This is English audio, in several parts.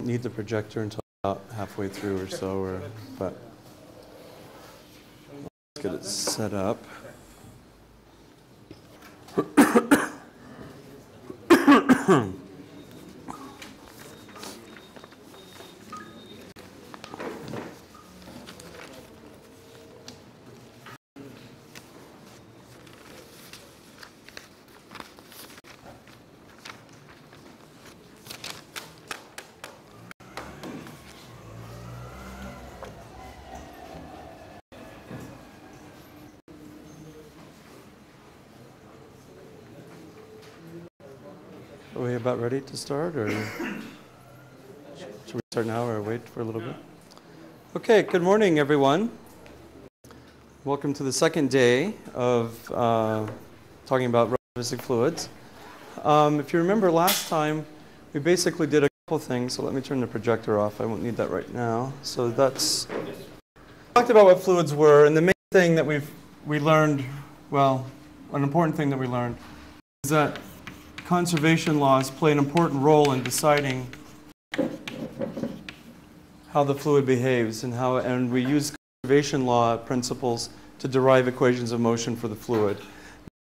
need the projector until about halfway through or so, but let's get it set up. Are we about ready to start, or should we start now or wait for a little bit? Okay, good morning, everyone. Welcome to the second day of talking about relativistic fluids. If you remember last time, we basically did a couple things, so let me turn the projector off. I won't need that right now. So that's, we talked about what fluids were, and the main thing that we learned, well, an important thing that we learned is that conservation laws play an important role in deciding how the fluid behaves, and we use conservation law principles to derive equations of motion for the fluid. I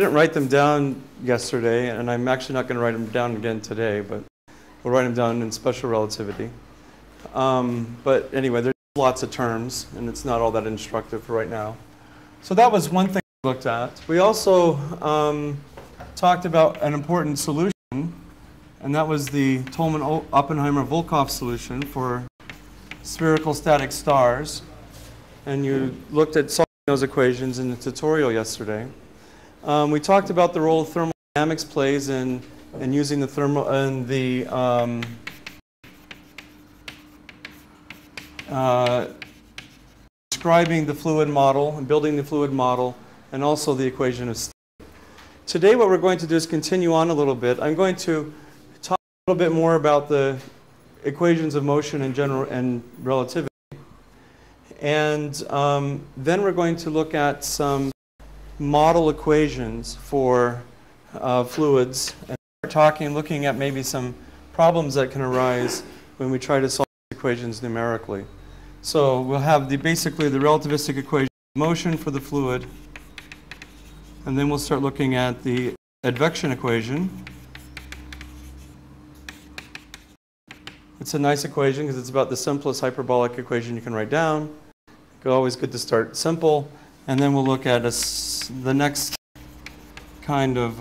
didn't write them down yesterday, and I'm actually not going to write them down again today, but we'll write them down in special relativity. But anyway, there's lots of terms, and it's not all that instructive for right now. So that was one thing we looked at. We also talked about an important solution, and that was the Tolman-Oppenheimer-Volkoff solution for spherical static stars. And you looked at solving those equations in the tutorial yesterday. We talked about the role thermodynamics plays in using the describing the fluid model and building the fluid model, and also the equation of state. Today what we're going to do is continue on a little bit. I'm going to talk a little bit more about the equations of motion in general and relativity. And then we're going to look at some model equations for fluids, and start looking at maybe some problems that can arise when we try to solve equations numerically. So we'll have basically the relativistic equation of motion for the fluid, and then we'll start looking at the advection equation. It's a nice equation because it's about the simplest hyperbolic equation you can write down. Always good to start simple. And then we'll look at the next kind of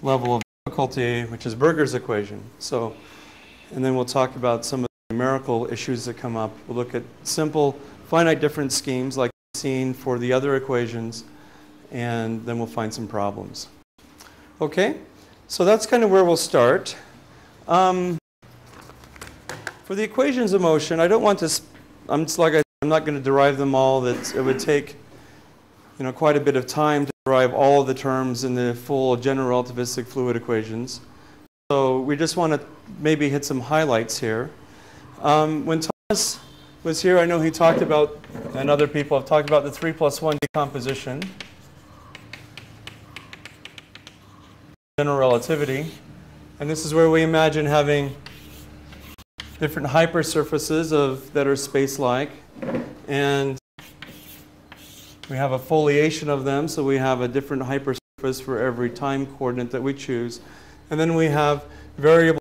level of difficulty, which is Burgers' equation. So, and then we'll talk about some of the numerical issues that come up. We'll look at simple finite difference schemes like we've seen for the other equations, and then we'll find some problems. Okay, so that's kind of where we'll start. For the equations of motion, I don't want to, I'm not going to derive them all. It would take quite a bit of time to derive all of the terms in the full general relativistic fluid equations. So we just want to maybe hit some highlights here. When Thomas was here, I know he talked about, and other people have talked about, the 3+1 decomposition, general relativity. And this is where we imagine having different hypersurfaces that are space-like, and we have a foliation of them, so we have a different hypersurface for every time coordinate that we choose. And then we have variable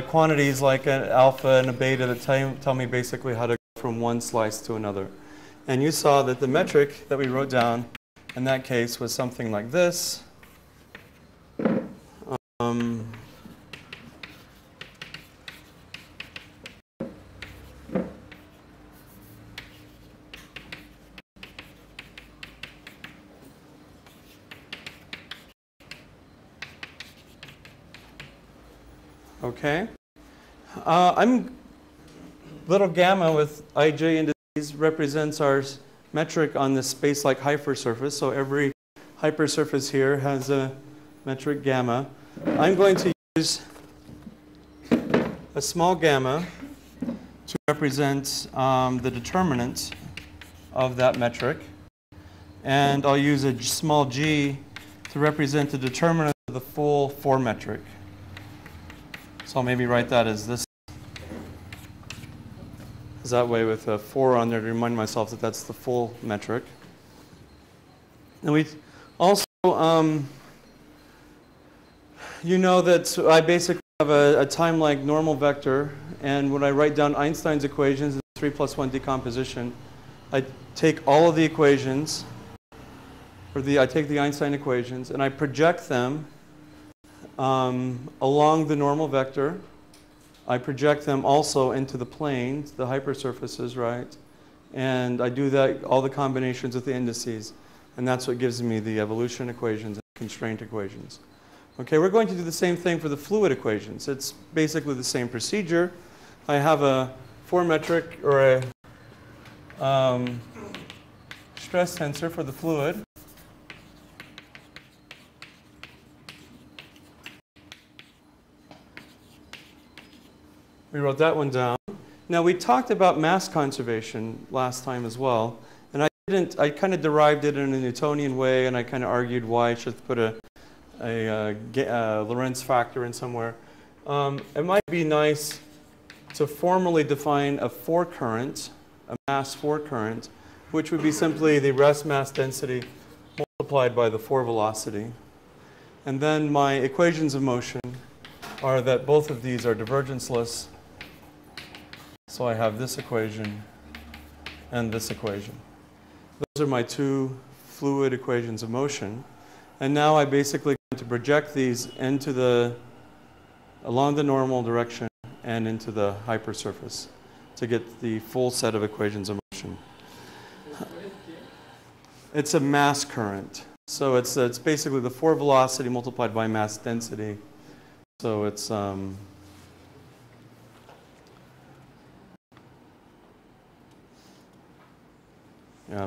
quantities like an alpha and a beta that tell me basically how to go from one slice to another. And you saw that the metric that we wrote down in that case was something like this. Okay. Little gamma with ij indices represents our metric on the space-like hypersurface. So every hypersurface here has a metric gamma. I'm going to use a small gamma to represent the determinant of that metric. And I'll use a small g to represent the determinant of the full 4 metric. So I'll maybe write that as this. Is that way with a 4 on there to remind myself that that's the full metric. And we also, you know that I basically have a time-like normal vector, and when I write down Einstein's equations in 3 + 1 decomposition, I take all of the equations, I take the Einstein equations, and I project them along the normal vector. I project them also into the planes, the hypersurfaces, right? And I do that, all the combinations with the indices. And that's what gives me the evolution equations and constraint equations. Okay, we're going to do the same thing for the fluid equations. It's basically the same procedure. I have a 4-metric or a stress tensor for the fluid. We wrote that one down. Now we talked about mass conservation last time as well, and I kind of derived it in a Newtonian way, and I kind of argued why I should put a Lorentz factor in somewhere. It might be nice to formally define a forecurrent, a mass forecurrent, which would be simply the rest mass density multiplied by the 4 velocity. And then my equations of motion are that both of these are divergenceless. So I have this equation and this equation. Those are my 2 fluid equations of motion. And now I basically going to project these into along the normal direction and into the hypersurface to get the full set of equations of motion. It's a mass current. So it's basically the 4 velocity multiplied by mass density. So it's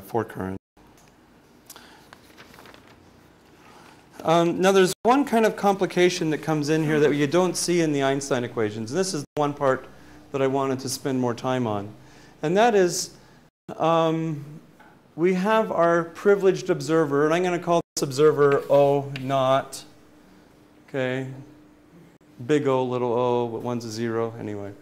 forecurrent. Now there's one kind of complication that comes in here that you don't see in the Einstein equations. This is the one part that I wanted to spend more time on. And that is, we have our privileged observer, and I'm going to call this observer O naught. Okay, big O, little o, but one's a 0 anyway.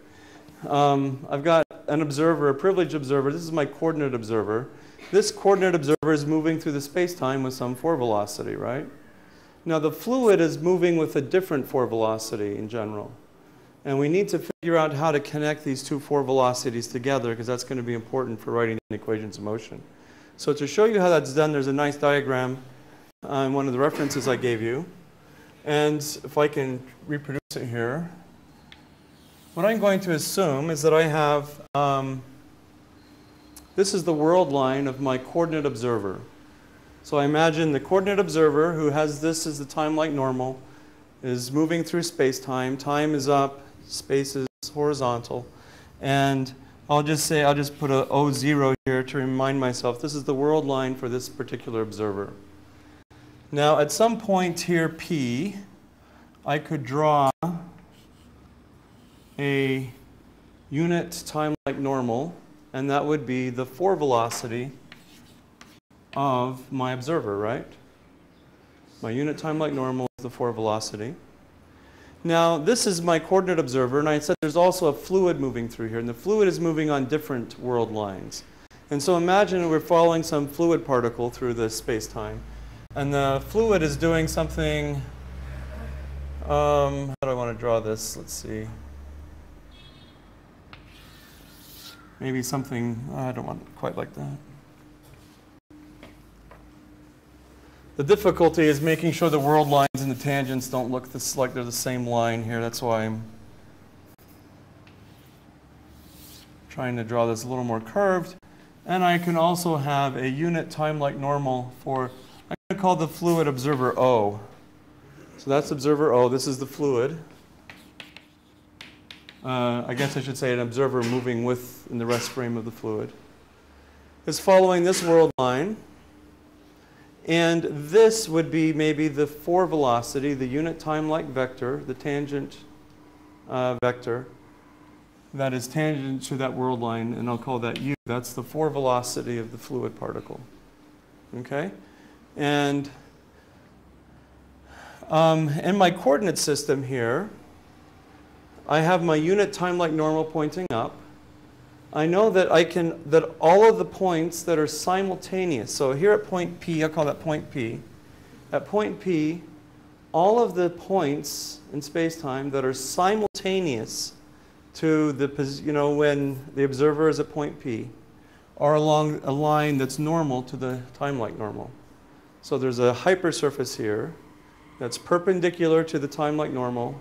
I've got an observer, a privileged observer. This is my coordinate observer. This coordinate observer is moving through the space-time with some 4 velocity, right? Now the fluid is moving with a different 4 velocity in general. And we need to figure out how to connect these 2 4 velocities together, because that's going to be important for writing equations of motion. So to show you how that's done, there's a nice diagram in one of the references I gave you. And if I can reproduce it here, what I'm going to assume is that I have, this is the world line of my coordinate observer. So I imagine the coordinate observer, who has this as the time-like normal, is moving through space-time. Time is up, space is horizontal. And I'll just put a O0 here to remind myself this is the world line for this particular observer. Now at some point here, P, I could draw a unit time-like normal, and that would be the 4 velocity of my observer, right? My unit time-like normal is the 4 velocity. Now, this is my coordinate observer, and I said there's also a fluid moving through here, and the fluid is moving on different world lines. And so imagine we're following some fluid particle through the space-time, and the fluid is doing something, how do I want to draw this? Let's see. Maybe something, I don't want it quite like that. The difficulty is making sure the world lines and the tangents don't look like they're the same line here. That's why I'm trying to draw this a little more curved. And I can also have a unit time-like normal for, I'm going to call the fluid observer O. So that's observer O. This is the fluid. I guess I should say an observer moving in the rest frame of the fluid. It's following this world line. And this would be maybe the 4 velocity, the unit time-like vector, the tangent vector that is tangent to that world line, and I'll call that U. That's the 4 velocity of the fluid particle. Okay? And in my coordinate system here, I have my unit time-like normal pointing up. I know that that all of the points that are simultaneous, so here at point P, I'll call that point P. At point P, all of the points in space-time that are simultaneous to the, when the observer is at point P are along a line that's normal to the time-like normal. So there's a hypersurface here that's perpendicular to the time-like normal.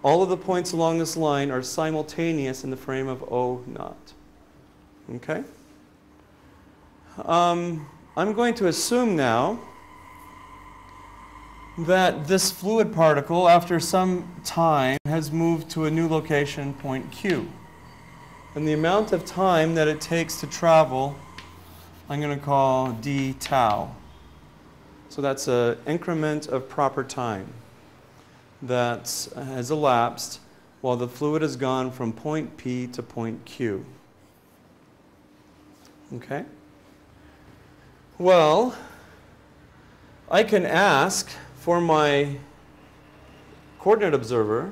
All of the points along this line are simultaneous in the frame of O naught. Okay? I'm going to assume now that this fluid particle, after some time, has moved to a new location, point Q. And the amount of time that it takes to travel, I'm going to call d tau. So that's an increment of proper time that has elapsed while the fluid has gone from point P to point Q. Okay? Well, I can ask for my coordinate observer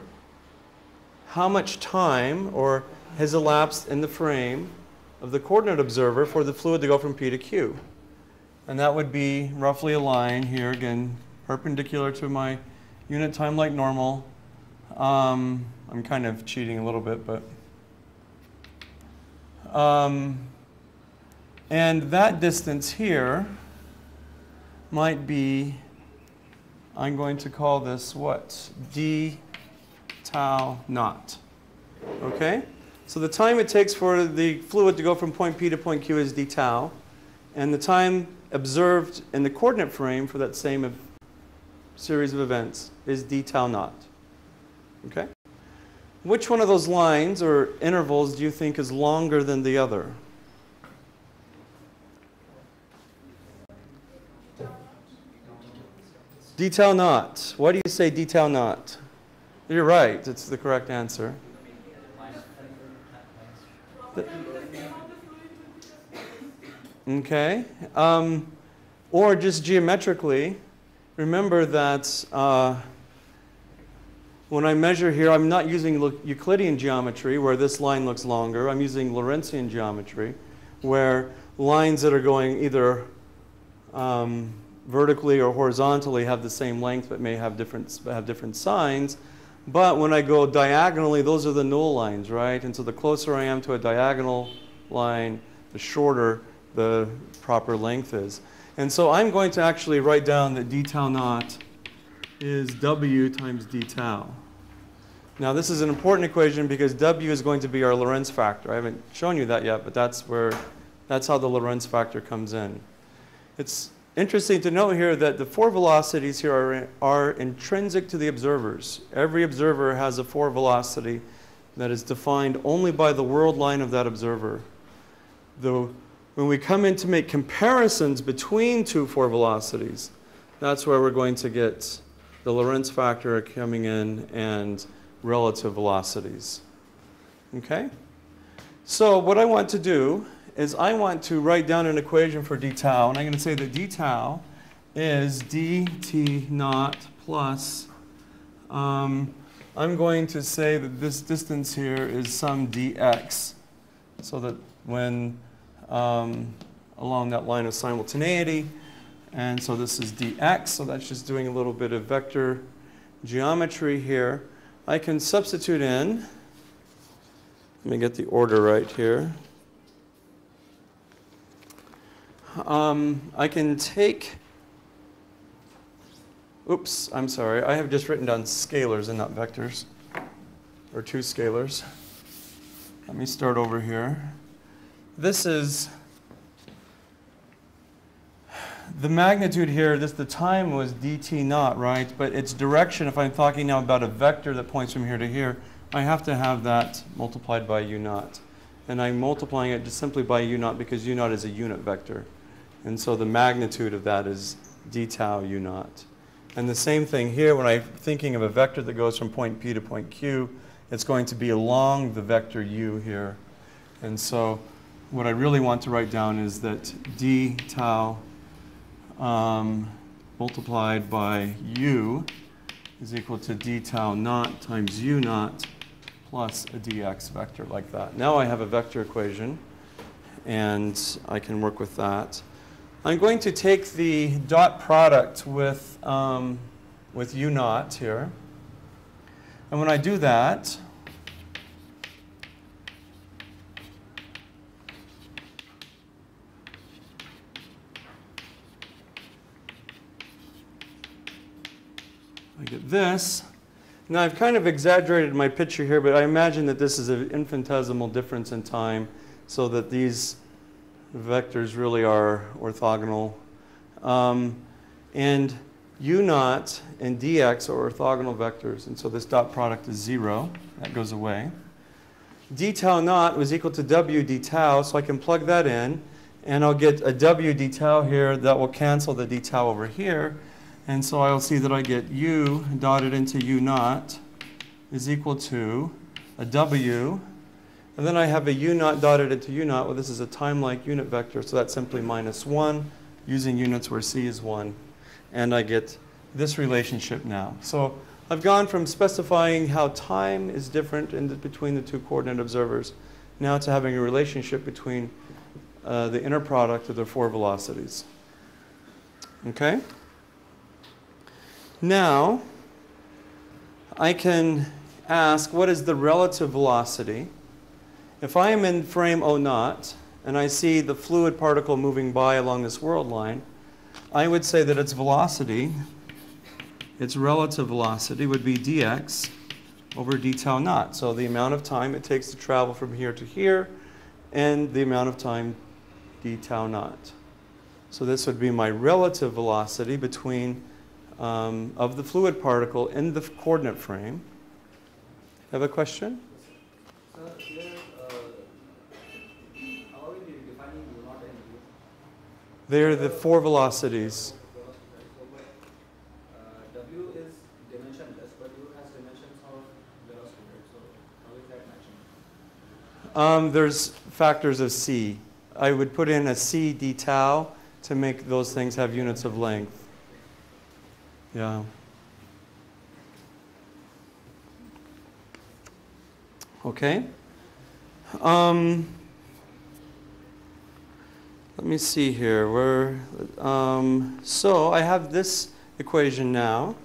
how much time has elapsed in the frame of the coordinate observer for the fluid to go from P to Q. And that would be roughly a line here, again, perpendicular to my unit time-like normal. I'm kind of cheating a little bit, but. And that distance here might be, I'm going to call this what? D tau naught. Okay? So the time it takes for the fluid to go from point P to point Q is d tau. And the time observed in the coordinate frame for that same series of events is d tau naught. Okay? Which one of those lines or intervals do you think is longer than the other? D tau naught. Why do you say d tau naught? You're right. It's the correct answer. Okay. Or just geometrically, remember that when I measure here, I'm not using Euclidean geometry where this line looks longer. I'm using Lorentzian geometry where lines that are going either vertically or horizontally have the same length but may have different signs. But when I go diagonally, those are the null lines, right? And so the closer I am to a diagonal line, the shorter the proper length is. And so I'm going to actually write down that d tau naught is W times d tau. Now this is an important equation because W is going to be our Lorentz factor. I haven't shown you that yet, but that's how the Lorentz factor comes in. It's interesting to note here that the four velocities here are intrinsic to the observers. Every observer has a four velocity that is defined only by the world line of that observer. When we come in to make comparisons between two four velocities, that's where we're going to get the Lorentz factor coming in and relative velocities. Okay? So what I want to do is I want to write down an equation for d tau, and I'm going to say that d tau is dt naught plus, I'm going to say that this distance here is some dx, so that when along that line of simultaneity, and so this is dx, so that's just doing a little bit of vector geometry here. I can substitute in, let me get the order right here. I can take, oops, I'm sorry, I have just written down scalars and not vectors, or two scalars. Let me start over here. This is, the magnitude here, the time was dt naught, right? But its direction, if I'm talking now about a vector that points from here to here, I have to have that multiplied by u naught. And I'm multiplying it just simply by u naught because u naught is a unit vector. And so the magnitude of that is d tau u naught. And the same thing here, when I'm thinking of a vector that goes from point P to point Q, it's going to be along the vector u here. And so what I really want to write down is that d tau multiplied by u is equal to d tau naught times u naught plus a dx vector like that. Now I have a vector equation, and I can work with that. I'm going to take the dot product with u naught here. And when I do that, I get this. Now I've kind of exaggerated my picture here, but I imagine that this is an infinitesimal difference in time, so that these vectors really are orthogonal. And u naught and dx are orthogonal vectors, and so this dot product is 0. That goes away. D tau naught was equal to w d tau, so I can plug that in, and I'll get a w d tau here that will cancel the d tau over here. And so I'll see that I get u dotted into u naught is equal to a w. And then I have a u naught dotted into u naught. Well, this is a time-like unit vector, so that's simply -1 using units where c is 1. And I get this relationship now. So I've gone from specifying how time is different between the two coordinate observers now to having a relationship between the inner product of the 4 velocities. Okay? Now, I can ask, what is the relative velocity? If I am in frame 0 and I see the fluid particle moving by along this world line, I would say that its velocity, its relative velocity, would be dx over d tau naught. So the amount of time it takes to travel from here to here, and the amount of time d tau naught. So this would be my relative velocity between of the fluid particle in the coordinate frame. Have a question? So here, how are you defining u naught and u? They're the 4 velocities. W is dimensionless, but u has dimensions of velocity, right? So how is that matching? There's factors of c. I would put in a c d tau to make those things have units of length. Yeah. Okay. Let me see here. So I have this equation now.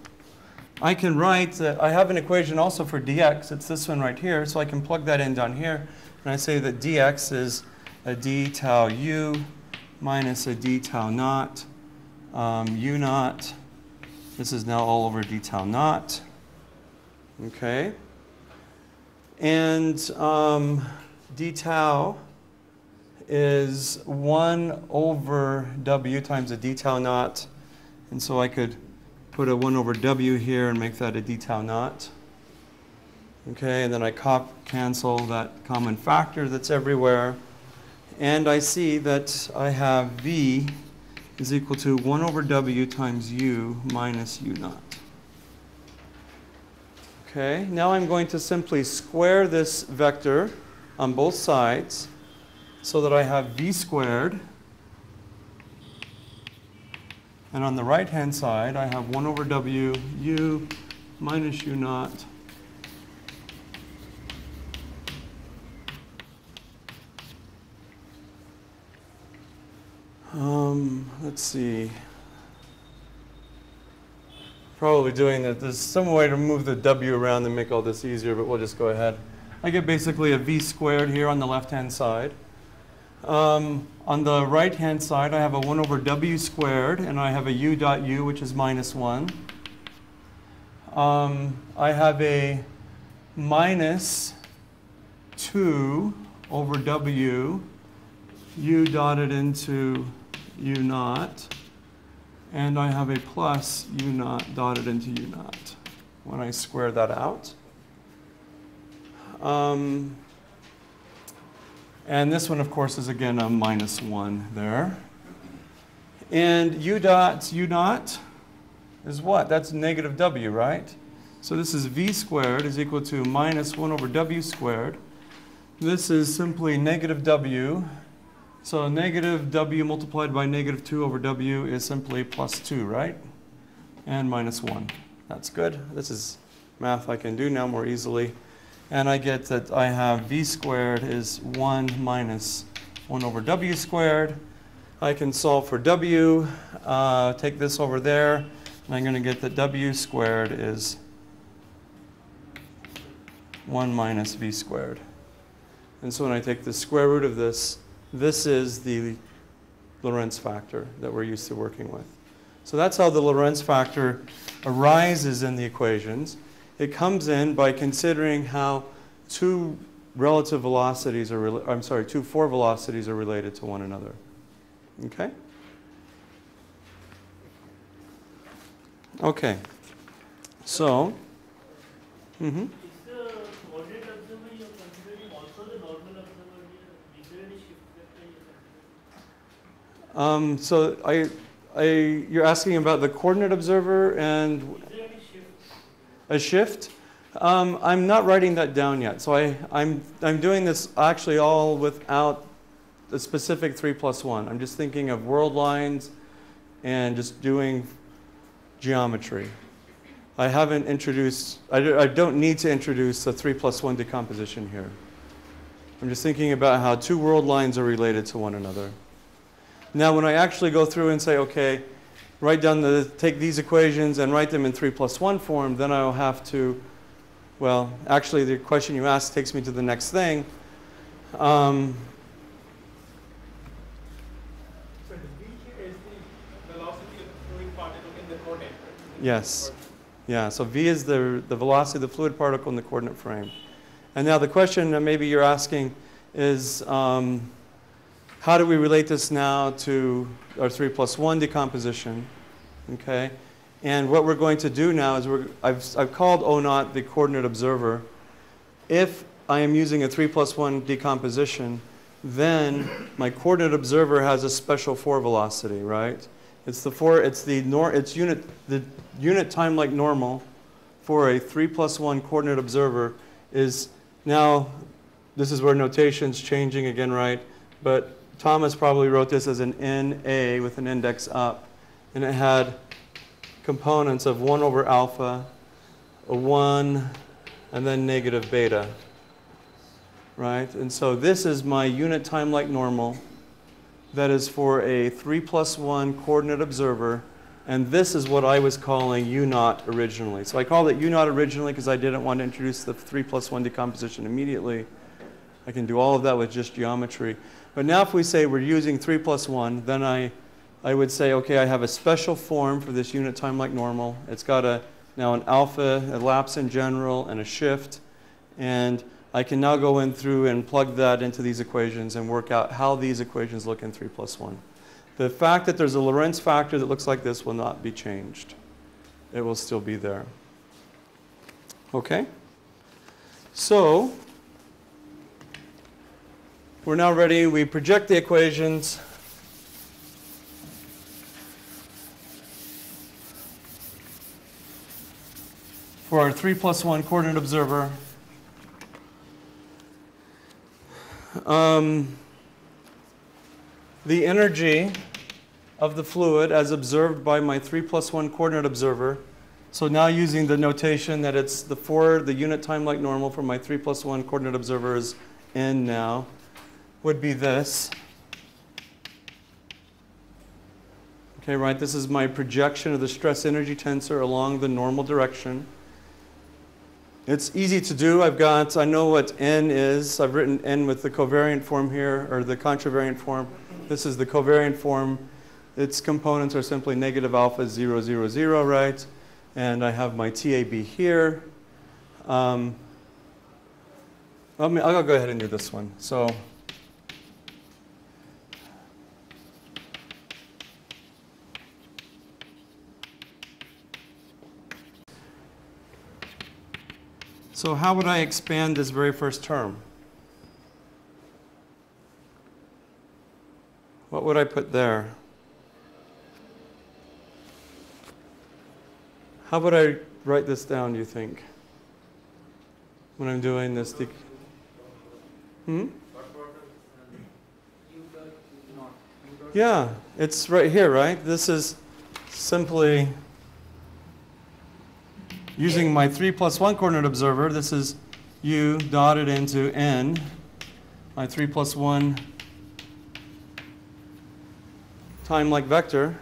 I can write that I have an equation also for dx. It's this one right here. So I can plug that in down here. And I say that dx is a d tau u minus a d tau naught, u naught. This is now all over d tau naught. Okay. And d tau is 1 over w times a d tau naught. And so I could put a 1 over w here and make that a d tau naught. Okay, and then I cancel that common factor that's everywhere. And I see that I have v is equal to 1 over w times u minus u naught. Okay, now I'm going to simply square this vector on both sides so that I have v squared. And on the right-hand side, I have 1 over w u minus u naught let's see. Probably doing that. There's some way to move the w around and make all this easier, but we'll just go ahead. I get basically a v squared here on the left-hand side. On the right-hand side, I have a 1 over w squared, and I have a u dot u, which is -1. I have a minus 2 over w, u dotted into u naught, and I have a plus u naught dotted into u naught when I square that out. And this one, of course, is again a -1 there. And u naught is what? That's negative w, right? So this is v squared is equal to -1 over w squared. This is simply negative w. So negative w multiplied by negative 2 over w is simply plus 2, right? And -1. That's good. This is math I can do now more easily. And I get that I have v squared is 1 minus 1 over w squared. I can solve for w, take this over there, and I'm going to get that w squared is 1 minus v squared. And so when I take the square root of this, this is the Lorentz factor that we're used to working with. So that's how the Lorentz factor arises in the equations. It comes in by considering how two relative velocities are, two four velocities are related to one another. Okay? Okay. So, Is the coordinate observer you're considering also the normal observer here? Is there any shift factor you're considering? you're asking about the coordinate observer and Is there any shift? a shift? I'm not writing that down yet. So I'm doing this actually all without the specific 3+1. I'm just thinking of world lines and just doing geometry. I haven't introduced, I don't need to introduce the 3+1 decomposition here. I'm just thinking about how two world lines are related to one another. Now when I actually go through and say, okay, take these equations and write them in 3+1 form, then I'll have to, well, actually the question you asked takes me to the next thing. So the v is the velocity of the fluid particle in the coordinate, right? Yes. Yeah, so v is the velocity of the fluid particle in the coordinate frame. And now the question that maybe you're asking is, how do we relate this now to our 3+1 decomposition? Okay, and what we're going to do now is I've called O0 the coordinate observer. If I am using a 3+1 decomposition, then my coordinate observer has a special 4 velocity, right? It's the unit time like normal for a 3+1 coordinate observer is now, this is where notation's changing again, right? But Thomas probably wrote this as an NA with an index up, and it had components of 1 over alpha, a 1, and then negative beta, right? And so this is my unit time like normal that is for a 3+1 coordinate observer, and this is what I was calling U0 originally. So I called it U0 originally because I didn't want to introduce the 3+1 decomposition immediately. I can do all of that with just geometry. But now if we say we're using 3+1, then I would say, okay, I have a special form for this unit time like normal. It's got now an alpha, a lapse in general, and a shift. And I can now go in through and plug that into these equations and work out how these equations look in 3+1. The fact that there's a Lorentz factor that looks like this will not be changed. It will still be there. Okay? So, we're now ready. We project the equations. For our 3+1 coordinate observer. The energy of the fluid as observed by my 3+1 coordinate observer. So now using the notation that it's the unit time like normal for my 3+1 coordinate observer is N now, would be this. Okay, right, this is my projection of the stress energy tensor along the normal direction. It's easy to do. I know what N is. I've written N with the covariant form here, or the contravariant form. This is the covariant form. Its components are simply negative alpha 0, 0, 0, right? And I have my TAB here. I'll go ahead and do this one. So, how would I expand this very first term? What would I put there? How would I write this down, do you think? When I'm doing this? Yeah, it's right here, right? This is simply using my 3+1 coordinate observer. This is u dotted into n, my 3 plus 1 time-like vector.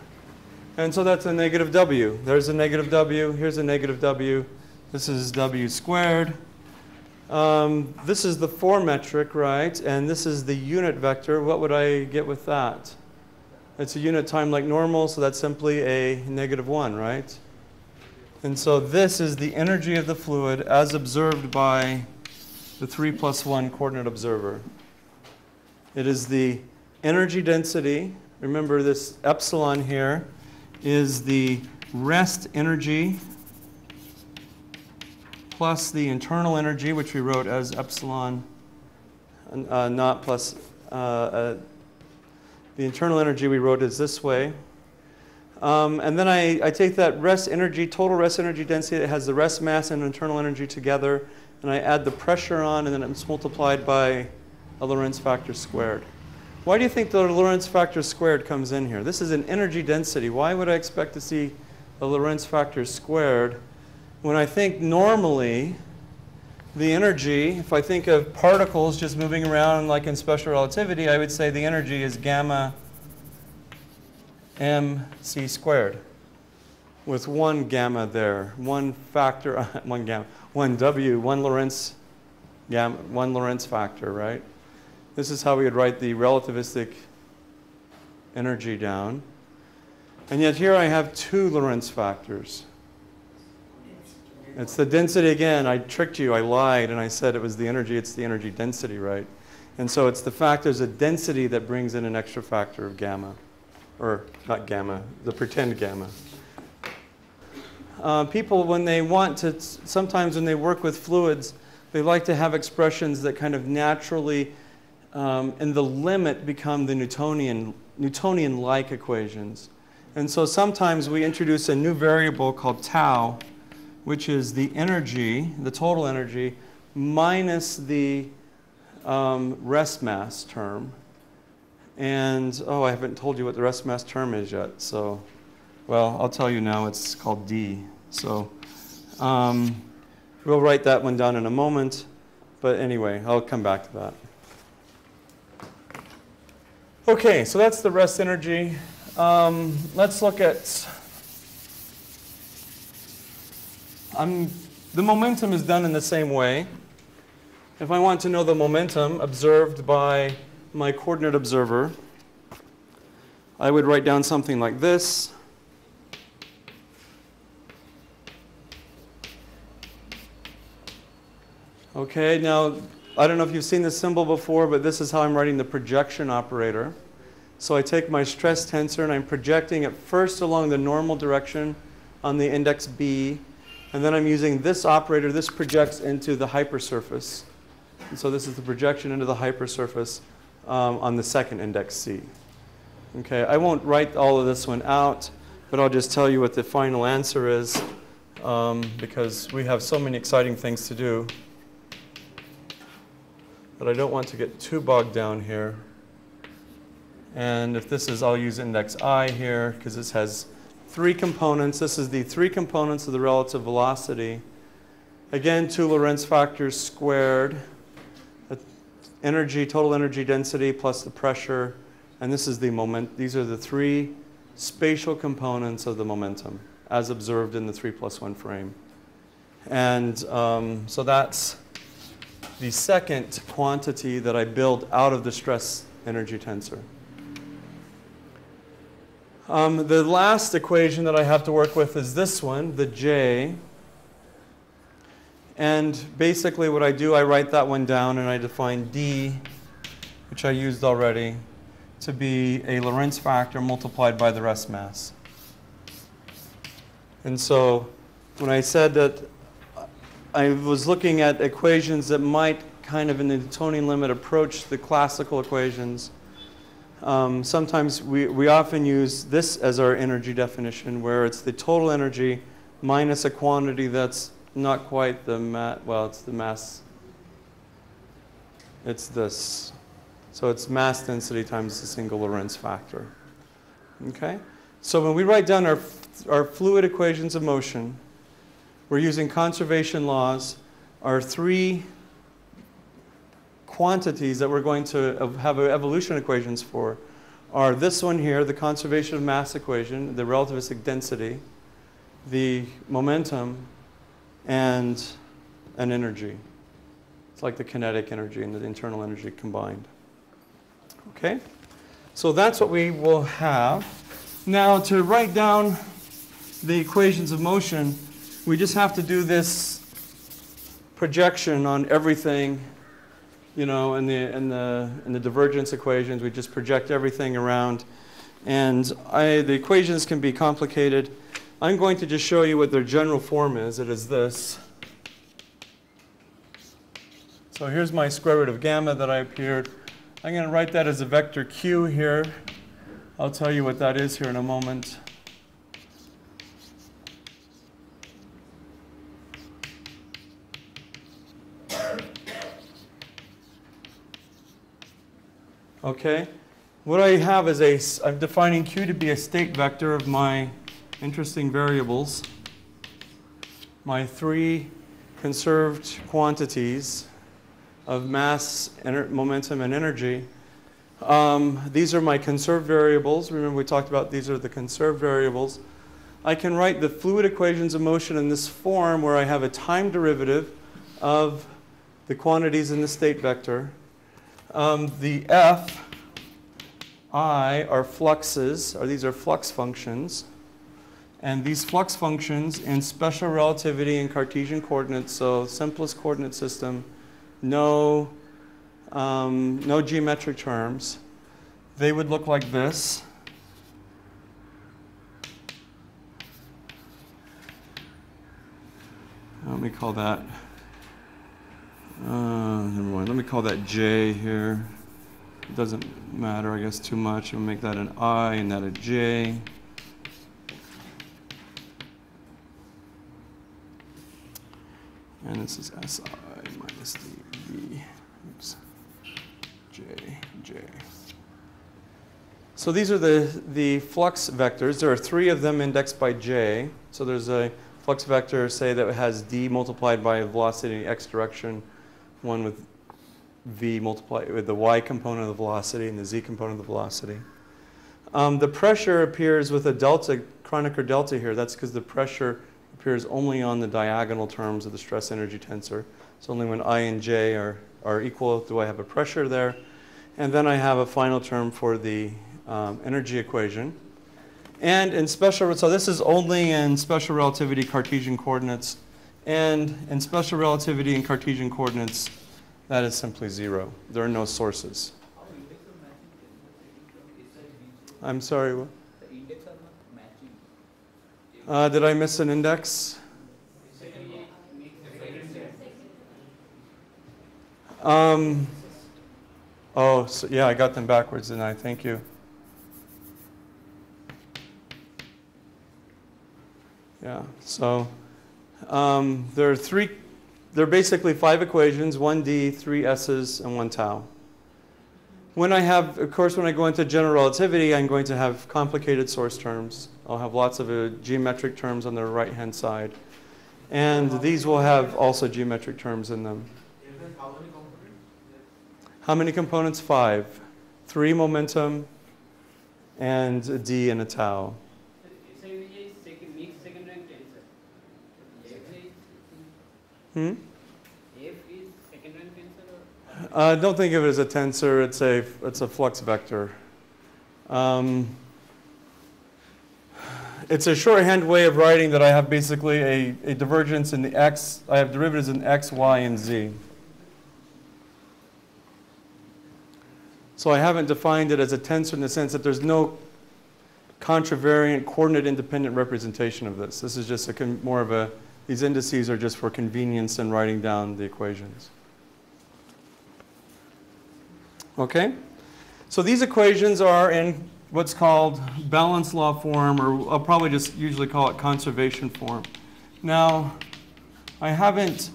And so that's a negative w. There's a negative w. Here's a negative w. This is w squared. This is the 4 metric, right? And this is the unit vector. What would I get with that? It's a unit time like normal, so that's simply a negative 1, right? And so this is the energy of the fluid as observed by the 3 plus 1 coordinate observer. It is the energy density. Remember, this epsilon here is the rest energy plus the internal energy, which we wrote as epsilon naught plus the internal energy we wrote as this way. And then I take that rest energy, total rest energy density that has the rest mass and internal energy together, and I add the pressure on, and then it's multiplied by a Lorentz factor squared. Why do you think the Lorentz factor squared comes in here? This is an energy density. Why would I expect to see a Lorentz factor squared when I think normally the energy, if I think of particles just moving around like in special relativity, I would say the energy is gamma mc squared with one gamma there, one factor, one gamma, one w, one Lorentz gamma, one Lorentz factor, right? This is how we would write the relativistic energy down. And yet here I have 2 Lorentz factors. It's the density again. I tricked you. I lied, and I said it was the energy. It's the energy density, right? And so it's the fact there's a density that brings in an extra factor of gamma. Or not gamma, the pretend gamma. People, when they want to, sometimes when they work with fluids, they like to have expressions that kind of naturally, in the limit, become the Newtonian-like equations. And so sometimes we introduce a new variable called tau, which is the energy, the total energy, minus the rest mass term. And, oh, I haven't told you what the rest mass term is yet. So, well, I'll tell you now. It's called D. So we'll write that one down in a moment. But anyway, I'll come back to that. OK, so that's the rest energy. Let's look at the momentum is done in the same way. If I want to know the momentum observed by my coordinate observer, I would write down something like this. Okay, now I don't know if you've seen this symbol before, but this is how I'm writing the projection operator. So I take my stress tensor and I'm projecting it first along the normal direction on the index B, and then I'm using this operator. This projects into the hypersurface. And so this is the projection into the hypersurface on the second index C. Okay, I won't write all of this one out, but I'll just tell you what the final answer is because we have so many exciting things to do that I don't want to get too bogged down here. And if this is, I'll use index I here because this has 3 components. This is the 3 components of the relative velocity. Again, 2 Lorentz factors squared. Energy, total energy density plus the pressure, and this is the moment. These are the 3 spatial components of the momentum as observed in the 3 plus 1 frame. And so that's the second quantity that I build out of the stress energy tensor. The last equation that I have to work with is this one, the J. And basically what I do, I write that one down and I define D, which I used already, to be a Lorentz factor multiplied by the rest mass. And so when I said that I was looking at equations that might kind of in the Newtonian limit approach the classical equations, sometimes we often use this as our energy definition, where it's the total energy minus a quantity that's not quite the mass, well, it's the mass, it's this. So it's mass density times the single Lorentz factor. Okay? So when we write down our fluid equations of motion, we're using conservation laws. Our 3 quantities that we're going to have evolution equations for are this one here, the conservation of mass equation, the relativistic density, the momentum, and an energy. It's like the kinetic energy and the internal energy combined. Okay? So that's what we will have. Now, to write down the equations of motion, we just have to do this projection on everything, you know, in the divergence equations. We just project everything around. And the equations can be complicated. I'm going to just show you what their general form is. It is this. So here's my square root of gamma that I appeared. I'm going to write that as a vector q here. I'll tell you what that is here in a moment. Okay, what I have is I'm defining q to be a state vector of my interesting variables, my three conserved quantities of mass, momentum, and energy. These are my conserved variables. Remember we talked about these are the conserved variables. I can write the fluid equations of motion in this form where I have a time derivative of the quantities in the state vector. The f, I are fluxes, or these are flux functions. And these flux functions in special relativity and Cartesian coordinates, so simplest coordinate system, no geometric terms, they would look like this. Let me call that, never mind, let me call that J here. It doesn't matter, I guess, too much. I'll make that an I and that a J. And this is Si minus dV, oops, J. So these are the flux vectors. There are three of them indexed by J. So there's a flux vector, say, that has d multiplied by velocity in the x direction, one with v multiplied with the y component of the velocity and the z component of the velocity. The pressure appears with a delta, Kronecker delta here. That's because the pressure appears only on the diagonal terms of the stress energy tensor. So only when I and j are equal do I have a pressure there. And then I have a final term for the energy equation. And in special, so this is only in special relativity Cartesian coordinates. And in special relativity and Cartesian coordinates, that is simply 0. There are no sources. How index of matching is from I'm sorry, what? the index are not matching. Did I miss an index? Oh, so yeah, I got them backwards, didn't I? Thank you. Yeah, so there are basically 5 equations, 1D, 3 S's, and 1 tau. When I have, of course, when I go into general relativity, I'm going to have complicated source terms. I'll have lots of geometric terms on the right-hand side. And these will have also geometric terms in them. How many components? 5. 3 momentum and a d and a tau. Hmm? F is second rank tensor or? Don't think of it as a tensor. It's a flux vector. It's a shorthand way of writing that I have basically a divergence in the x. I have derivatives in x, y, and z. So I haven't defined it as a tensor in the sense that there's no contravariant coordinate-independent representation of this. This is just more of a, these indices are just for convenience in writing down the equations. Okay? So these equations are in what's called balance law form, or I'll probably just usually call it conservation form. Now, we haven't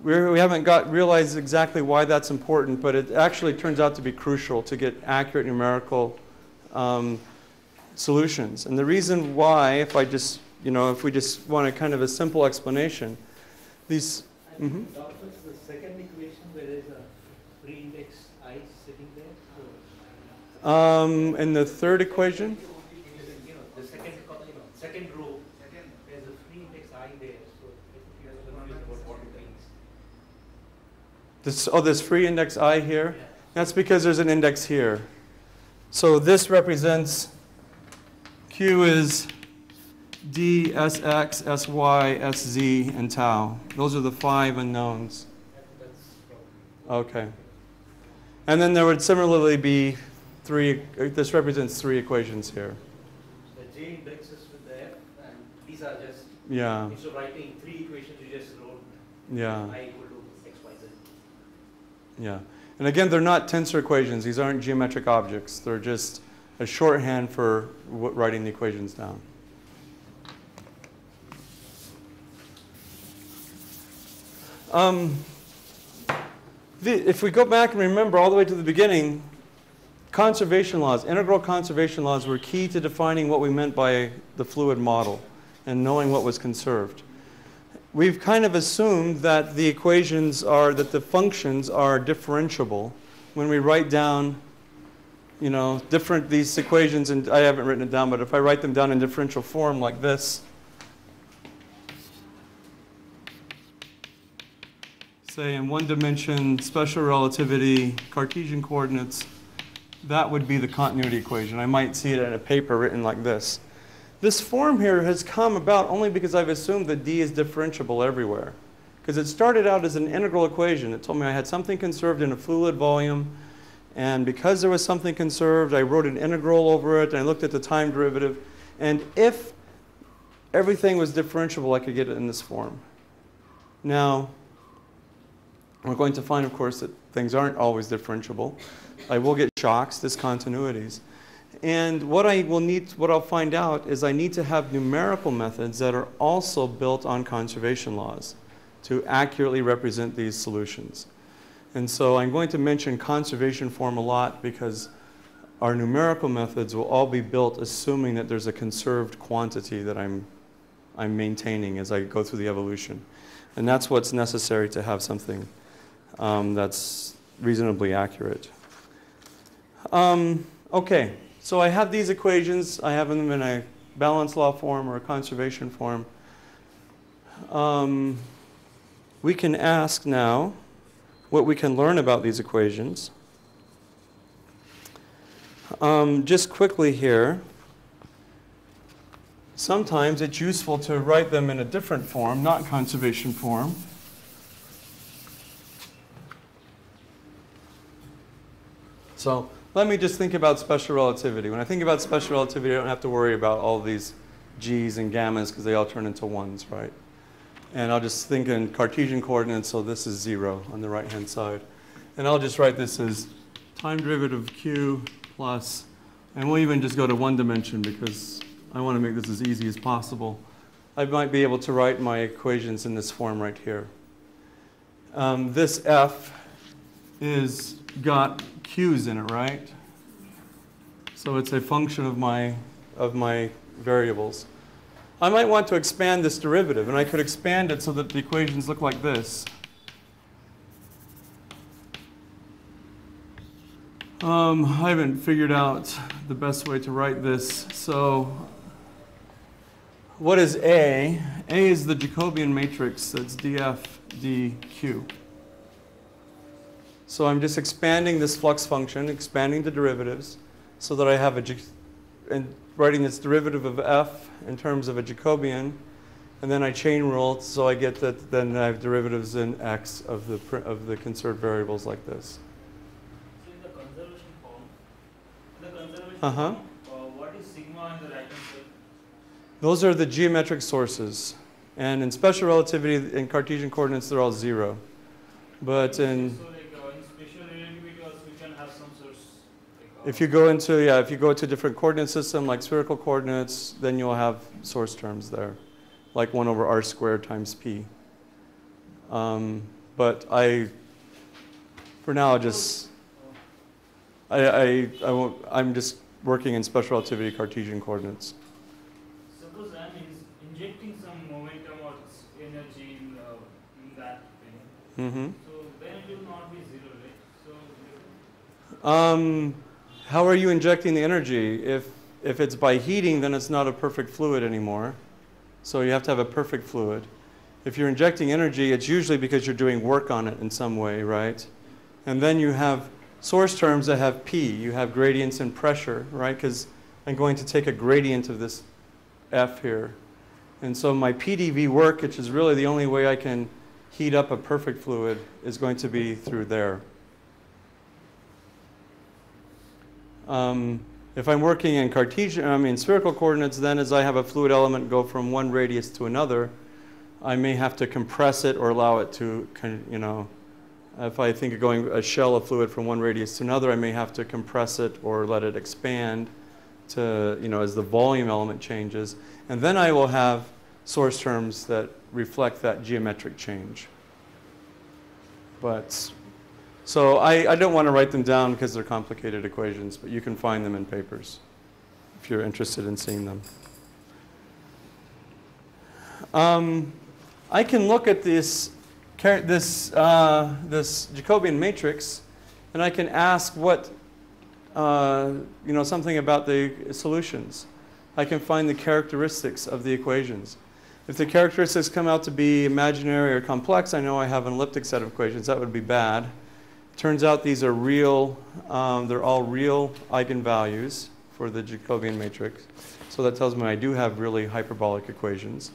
realized exactly why that's important, but it actually turns out to be crucial to get accurate numerical solutions. And the reason why, if we just want a kind of a simple explanation, these. The second equation where there is a free I sitting there? So, In the third equation? the second row, there's a free index I there. So if you are confused about what it means. This free index I here? Yeah. That's because there's an index here. So this represents, Q is D, SX, SY, SZ, and tau. Those are the 5 unknowns. That's probably. Okay. And then there would similarly be this represents 3 equations here. So the J indexes with the F, and these are just, Yeah, instead of writing 3 equations, you just wrote yeah, I equal to X, Y, Z. yeah. And again, they're not tensor equations. These aren't geometric objects. They're just a shorthand for writing the equations down. If we go back and remember all the way to the beginning, conservation laws, integral conservation laws were key to defining what we meant by the fluid model and knowing what was conserved. We've kind of assumed that the equations are, that the functions are differentiable when we write down, you know, these equations, and I haven't written it down, but if I write them down in differential form like this, say in 1 dimension, special relativity, Cartesian coordinates, that would be the continuity equation. I might see it in a paper written like this. This form here has come about only because I've assumed that D is differentiable everywhere. Because it started out as an integral equation. It told me I had something conserved in a fluid volume, and because there was something conserved, I wrote an integral over it, and I looked at the time derivative, and if everything was differentiable, I could get it in this form. Now, we're going to find, of course, that things aren't always differentiable. I will get shocks, discontinuities. And what I'll find out is I need to have numerical methods that are also built on conservation laws to accurately represent these solutions. And so I'm going to mention conservation form a lot because our numerical methods will all be built assuming that there's a conserved quantity that I'm maintaining as I go through the evolution. And that's what's necessary to have something that's reasonably accurate. Okay, so I have these equations. I have them in a balance law form or a conservation form. We can ask now what we can learn about these equations. Just quickly here, sometimes it's useful to write them in a different form, not conservation form. So let me just think about special relativity. When I think about special relativity, I don't have to worry about all these g's and gammas because they all turn into 1s, right? And I'll just think in Cartesian coordinates, so this is 0 on the right-hand side. And I'll just write this as time derivative of q plus, and we'll even just go to 1 dimension because I want to make this as easy as possible. I might be able to write my equations in this form right here. This f is got q's in it, right? So it's a function of my variables. I might want to expand this derivative, and I could expand it so that the equations look like this. I haven't figured out the best way to write this. So what is A? A is the Jacobian matrix. That's df dq. So I'm just expanding this flux function, expanding the derivatives, so that I have and writing this derivative of f in terms of a Jacobian, and then I chain rule, so I get that then I have derivatives in x of the conserved variables like this. So in the conservation form, what is sigma on the right-hand side? Those are the geometric sources, and in special relativity, in Cartesian coordinates, they're all 0. But in spatial relativity also we can have some source. if you go into a different coordinate system like spherical coordinates, then you'll have source terms there, like 1 over r squared times p. But for now, I'm just working in special relativity Cartesian coordinates. Suppose I'm injecting some momentum or energy in that thing. Mm-hmm. So then it will not be 0, right? So How are you injecting the energy? If it's by heating, then it's not a perfect fluid anymore. So you have to have a perfect fluid. If you're injecting energy, it's usually because you're doing work on it in some way, right? And then you have source terms that have P. You have gradients and pressure, right? Because I'm going to take a gradient of this F here. And so my PDV work, which is really the only way I can heat up a perfect fluid, is going to be through there. If I'm working in spherical coordinates, then as I have a fluid element go from one radius to another, I may have to compress it or allow it to, if I think of going a shell of fluid from one radius to another, I may have to compress it or let it expand to, as the volume element changes. And then I will have source terms that reflect that geometric change. So I don't want to write them down because they're complicated equations, but you can find them in papers if you're interested in seeing them. I can look at this Jacobian matrix, and I can ask what, something about the solutions. I can find the characteristics of the equations. If the characteristics come out to be imaginary or complex, I know I have an elliptic set of equations. That would be bad. Turns out these are real, they're all real eigenvalues for the Jacobian matrix. So that tells me I do have really hyperbolic equations.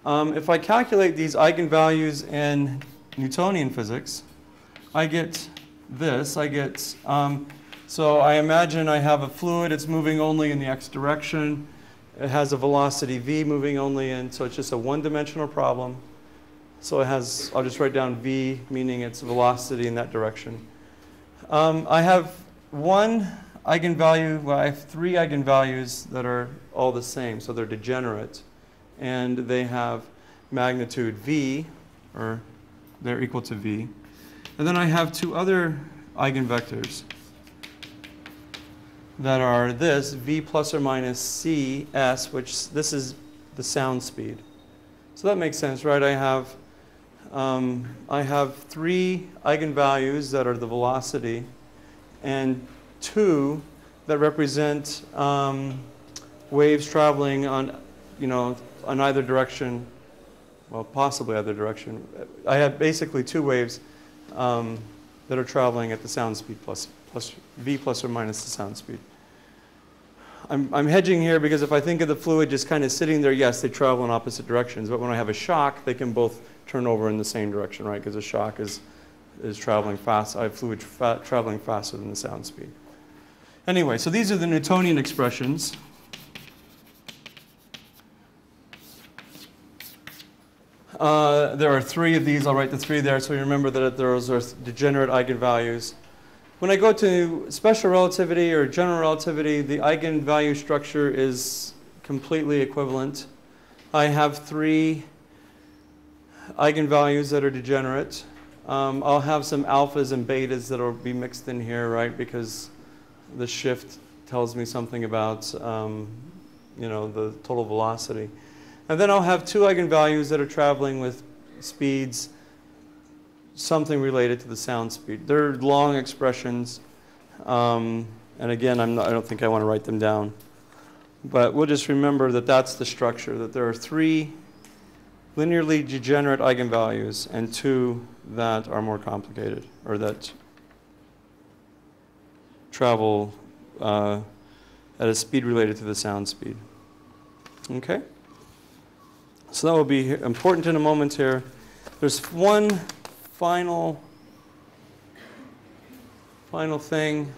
If I calculate these eigenvalues in Newtonian physics, I get this. So I imagine I have a fluid, it's moving only in the x direction. It has a velocity v moving only in, so it's just a one-dimensional problem. So it has, I'll just write down v, meaning it's velocity in that direction. I have one eigenvalue, well, I have three eigenvalues that are all the same, so they're degenerate. And they have magnitude v, or they're equal to v. And then I have two other eigenvectors that are this, v plus or minus cs, which this is the sound speed. So that makes sense, right? I have three eigenvalues that are the velocity, and two that represent waves traveling on, on either direction, well, possibly either direction. I have basically two waves that are traveling at the sound speed plus v plus or minus the sound speed. I'm hedging here because if I think of the fluid just kind of sitting there, yes, they travel in opposite directions. But when I have a shock, they can both turn over in the same direction, right? Because a shock is traveling fast. I have fluid traveling faster than the sound speed. Anyway, so these are the Newtonian expressions. There are three of these. I'll write the three there so you remember that those are degenerate eigenvalues. When I go to special relativity or general relativity, the eigenvalue structure is completely equivalent. I have three eigenvalues that are degenerate. I'll have some alphas and betas that will be mixed in here, right? Because the shift tells me something about, the total velocity. And then I'll have two eigenvalues that are traveling with speeds, something related to the sound speed. They're long expressions. And again, I don't think I want to write them down. But we'll just remember that that's the structure, that there are three linearly degenerate eigenvalues and two that are more complicated, or that travel at a speed related to the sound speed. Okay? So that will be important in a moment here. There's one final thing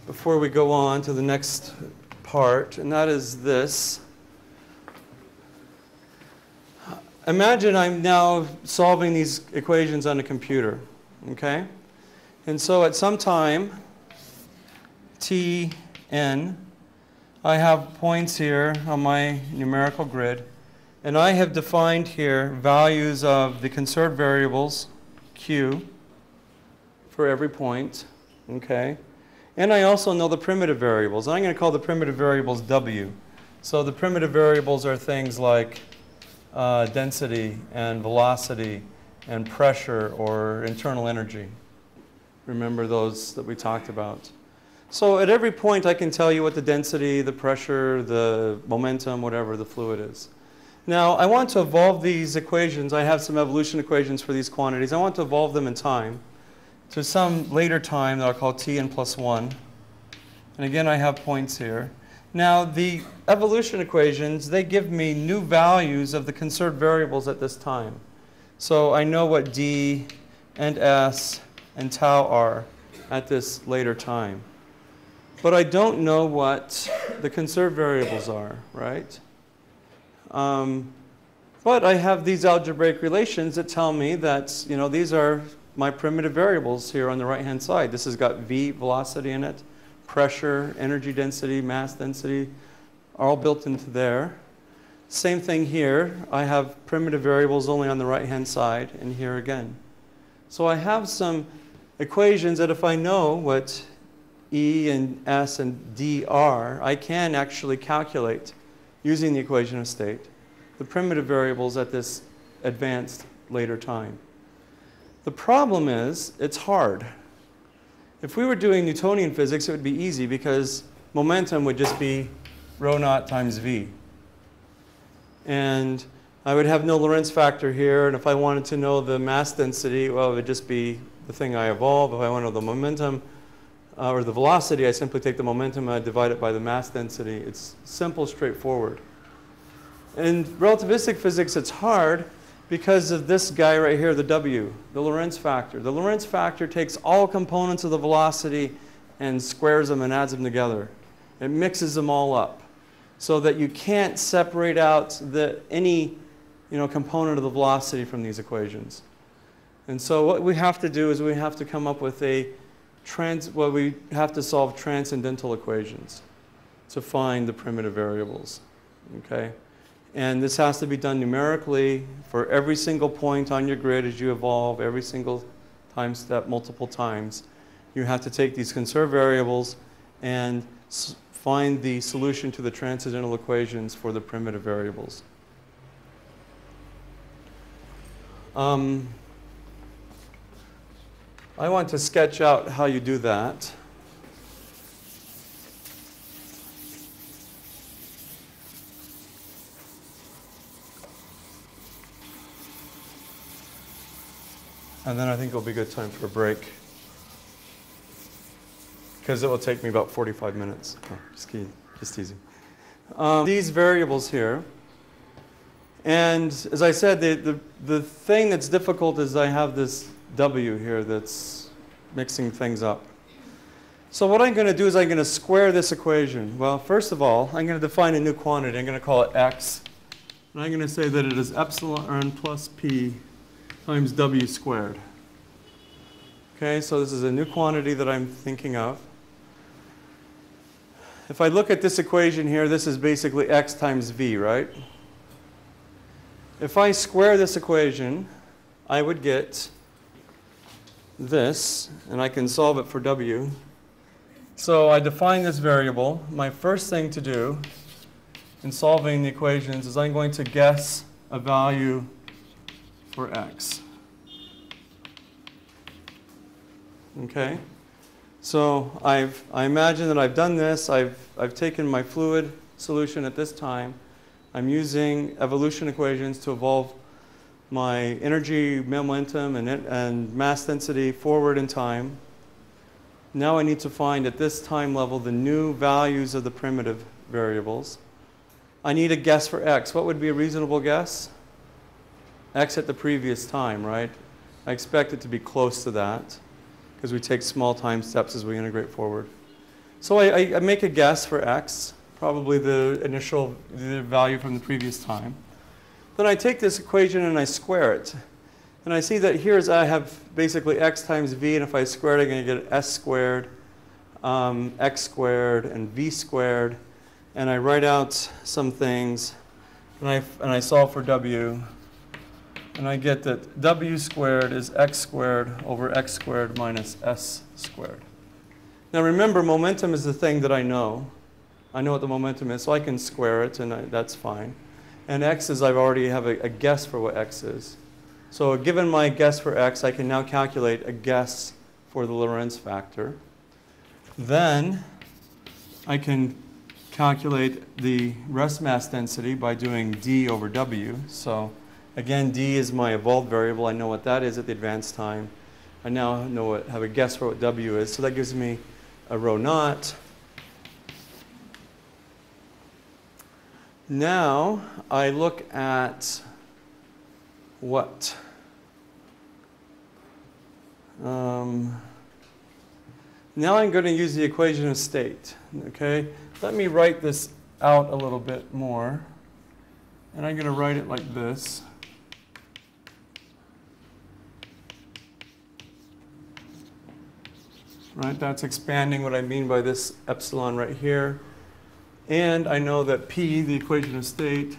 before we go on to the next part, and that is this. Imagine I'm now solving these equations on a computer, okay? And so at some time, Tn, I have points here on my numerical grid, and I have defined here values of the conserved variables, q, for every point, okay? And I also know the primitive variables. I'm going to call the primitive variables w. So the primitive variables are things like density and velocity and pressure or internal energy. Remember those that we talked about. So at every point I can tell you what the density, the pressure, the momentum, whatever the fluid is. Now I want to evolve these equations. I have some evolution equations for these quantities. I want to evolve them in time to some later time that I'll call Tn plus 1. And again, I have points here. Now the evolution equations, they give me new values of the conserved variables at this time. So I know what d and s and tau are at this later time. But I don't know what the conserved variables are, right? But I have these algebraic relations that tell me that, you know, these are my primitive variables here on the right-hand side. This has got v, velocity in it, pressure, energy density, mass density, are all built into there. Same thing here. I have primitive variables only on the right-hand side, and here again. So I have some equations that if I know what E and S and D are, I can actually calculate, using the equation of state, the primitive variables at this advanced later time. The problem is, it's hard. If we were doing Newtonian physics, it would be easy because momentum would just be rho naught times v. And I would have no Lorentz factor here, and if I wanted to know the mass density, well, it would just be the thing I evolve. If I want to know the momentum or the velocity, I simply take the momentum and I divide it by the mass density. It's simple, straightforward. In relativistic physics, it's hard because of this guy right here, the W, the Lorentz factor. The Lorentz factor takes all components of the velocity and squares them and adds them together. It mixes them all up so that you can't separate out any component of the velocity from these equations. And so what we have to do is we have to come up with we have to solve transcendental equations to find the primitive variables. Okay? And this has to be done numerically for every single point on your grid as you evolve, every single time step, multiple times. You have to take these conserved variables and find the solution to the transcendental equations for the primitive variables. I want to sketch out how you do that. And then I think it'll be a good time for a break, because it will take me about 45 minutes. Oh, just teasing. These variables here, and as I said, the thing that's difficult is I have this W here that's mixing things up. So what I'm going to do is I'm going to square this equation. Well, first of all, I'm going to define a new quantity. I'm going to call it x. And I'm going to say that it is epsilon plus p times w squared. Okay, so this is a new quantity that I'm thinking of. If I look at this equation here, this is basically x times v, right? If I square this equation, I would get this, and I can solve it for w. So I define this variable. My first thing to do in solving the equations is I'm going to guess a value for x. Okay? So I imagine that I've done this. I've taken my fluid solution at this time. I'm using evolution equations to evolve my energy, momentum, and mass density forward in time. Now I need to find at this time level the new values of the primitive variables. I need a guess for x. What would be a reasonable guess? X at the previous time, right? I expect it to be close to that because we take small time steps as we integrate forward. So I make a guess for x, probably the initial value from the previous time. Then I take this equation and I square it. And I see that here I have basically x times v, and if I square it, I'm going to get s squared, x squared, and v squared. And I write out some things, and I solve for w. And I get that w squared is x squared over x squared minus s squared. Now remember, momentum is the thing that I know. I know what the momentum is, so I can square it, and that's fine. And x is, I already have a guess for what x is. So given my guess for x, I can now calculate a guess for the Lorentz factor. Then I can calculate the rest mass density by doing d over w. So again, d is my evolved variable. I know what that is at the advanced time. I now have a guess for what w is. So that gives me a rho naught. Now I look at what? Now I'm going to use the equation of state. Okay, let me write this out a little bit more. And I'm going to write it like this. Right, that's expanding what I mean by this epsilon right here. And I know that P, the equation of state,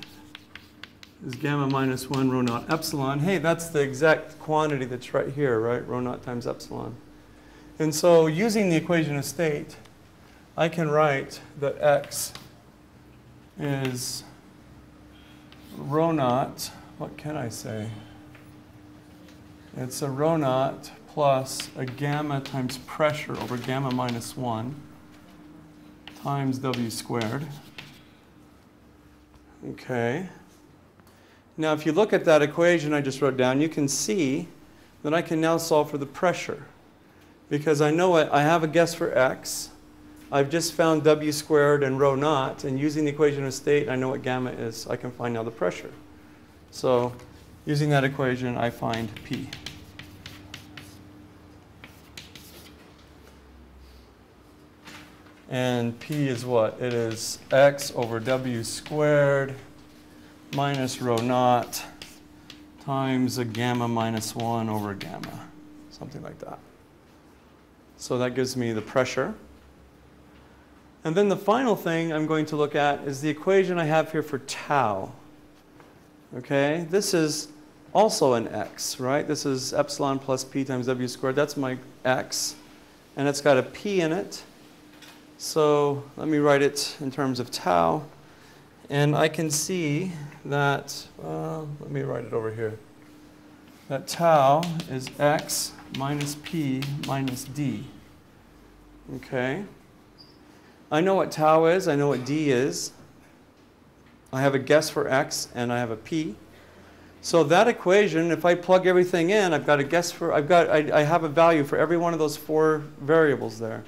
is gamma minus 1 rho naught epsilon. Hey, that's the exact quantity that's right here, right? Rho naught times epsilon. And so using the equation of state, I can write that X is rho naught. What can I say? It's a rho naught plus a gamma times pressure over gamma minus 1 times w squared. Okay. Now, if you look at that equation I just wrote down, you can see that I can now solve for the pressure. Because I know I have a guess for x. I've just found w squared and rho naught. And using the equation of state, I know what gamma is. I can find now the pressure. So using that equation, I find P. And P is what? It is x over w squared minus rho naught times a gamma minus 1 over gamma. Something like that. So that gives me the pressure. And then the final thing I'm going to look at is the equation I have here for tau. Okay? This is also an x, right? This is epsilon plus p times w squared. That's my x. And it's got a p in it. So let me write it in terms of tau. And I can see that, let me write it over here, that tau is x minus p minus d. Okay? I know what tau is. I know what d is. I have a guess for x, and I have a p. So that equation, if I plug everything in, I've got a guess for, I have a value for every one of those 4 variables there.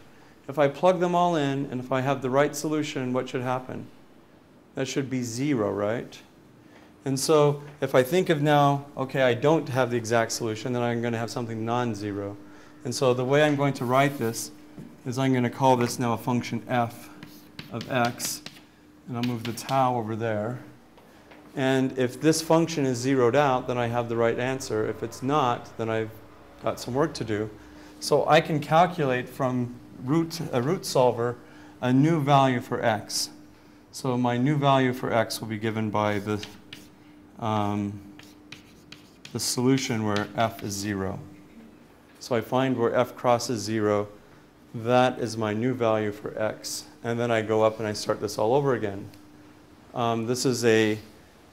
If I plug them all in, and if I have the right solution, what should happen? That should be 0, right? And so if I think of now, okay, I don't have the exact solution, then I'm going to have something non-zero. And so the way I'm going to write this is I'm going to call this now a function f of x, and I'll move the tau over there. And if this function is zeroed out, then I have the right answer. If it's not, then I've got some work to do. So I can calculate from a root solver a new value for x. So my new value for x will be given by the solution where f is 0. So I find where f crosses 0. That is my new value for x. And then I go up and I start this all over again. This is a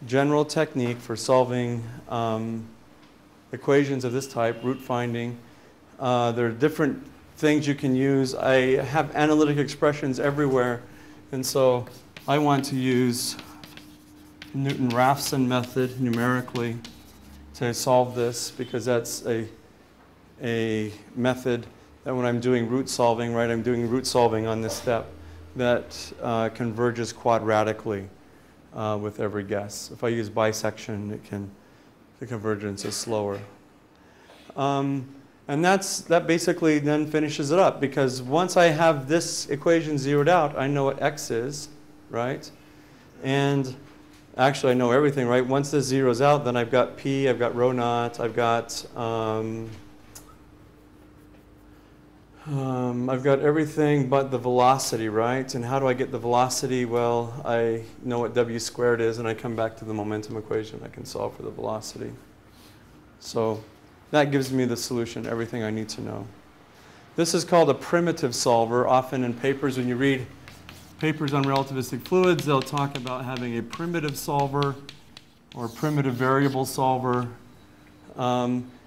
general technique for solving equations of this type, root finding. There are different things you can use. I have analytic expressions everywhere. And so I want to use the Newton-Raphson method numerically to solve this, because that's a method that when I'm doing root solving, right, I'm doing root solving on this step that converges quadratically with every guess. If I use bisection, the convergence is slower. And that basically then finishes it up, because once I have this equation zeroed out, I know what x is, right? And actually I know everything, right? Once this zeroes out, then I've got p, I've got rho naught, I've got everything but the velocity, right? And how do I get the velocity? Well, I know what w squared is, and I come back to the momentum equation. I can solve for the velocity. So that gives me the solution, everything I need to know. This is called a primitive solver. Often in papers, when you read papers on relativistic fluids, they'll talk about having a primitive solver or primitive variable solver.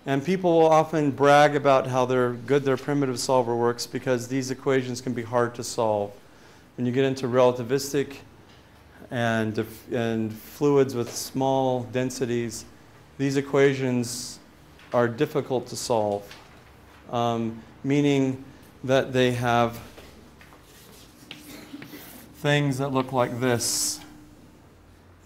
And people will often brag about how good their primitive solver works because these equations can be hard to solve. When you get into relativistic and fluids with small densities, these equations are difficult to solve, meaning that they have things that look like this.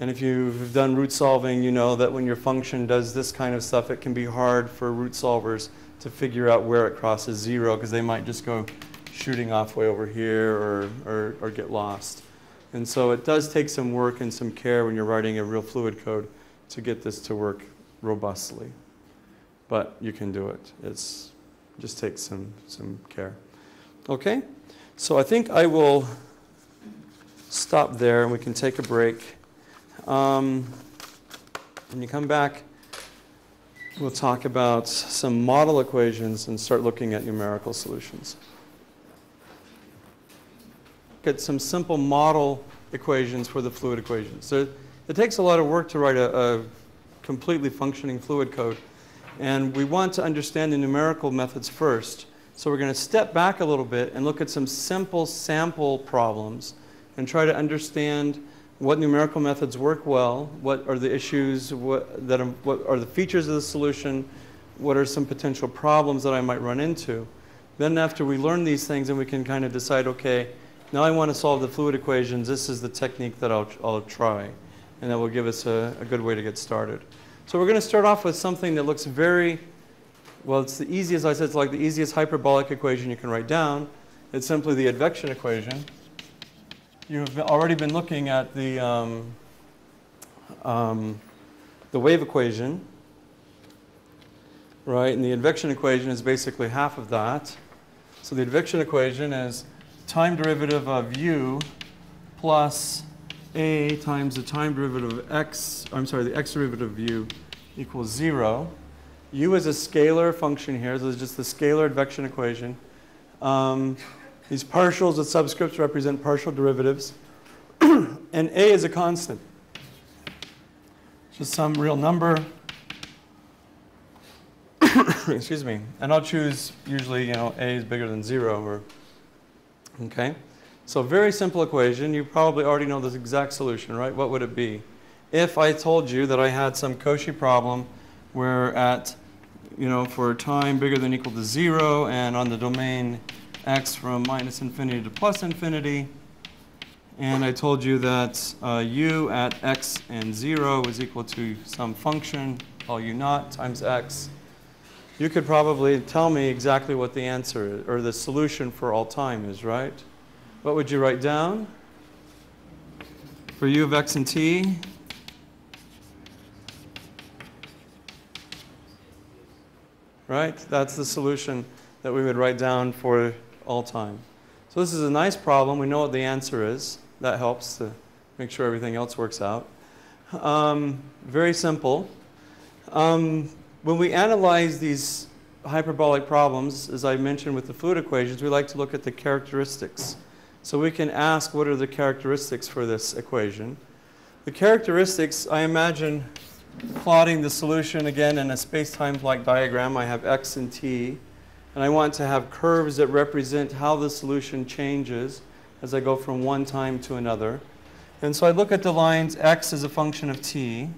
And if you've done root solving, you know that when your function does this kind of stuff, it can be hard for root solvers to figure out where it crosses 0 because they might just go shooting off way over here or get lost. And so it does take some work and some care when you're writing a real fluid code to get this to work robustly. But you can do it. It just takes some care. Okay? So I think I will stop there and we can take a break. When you come back, we'll talk about some model equations and start looking at numerical solutions. Get some simple model equations for the fluid equations. So it takes a lot of work to write a completely functioning fluid code. And we want to understand the numerical methods first. So we're going to step back a little bit and look at some simple sample problems and try to understand what numerical methods work well, what are the issues, what are the features of the solution, what are some potential problems that I might run into. Then after we learn these things, then we can kind of decide, okay, now I want to solve the fluid equations. This is the technique that I'll try. And that will give us a good way to get started. So we're going to start off with something that looks very, well, it's the easiest, I said, it's like the easiest hyperbolic equation you can write down. It's simply the advection equation. You've already been looking at the wave equation, right? And the advection equation is basically half of that. So the advection equation is time derivative of u plus a times the time derivative of x, the x derivative of u equals 0. U is a scalar function here, so it's just the scalar advection equation. These partials with subscripts represent partial derivatives. And a is a constant. Just some real number. Excuse me. And I'll choose usually, a is bigger than 0. Okay? So very simple equation. You probably already know the exact solution, right? What would it be? If I told you that I had some Cauchy problem where at, for time bigger than or equal to 0 and on the domain x from minus infinity to plus infinity, and I told you that u at x and 0 is equal to some function, call u naught, times x, you could probably tell me exactly what the answer is, or the solution for all time is, right? What would you write down? For u of x and t, right? That's the solution that we would write down for all time. So this is a nice problem. We know what the answer is. That helps to make sure everything else works out. Very simple. When we analyze these hyperbolic problems, as I mentioned with the fluid equations, we like to look at the characteristics. So we can ask, what are the characteristics for this equation? The characteristics, I imagine plotting the solution again in a space-time-like diagram. I have x and t. And I want to have curves that represent how the solution changes as I go from one time to another. And so I look at the lines x as a function of t.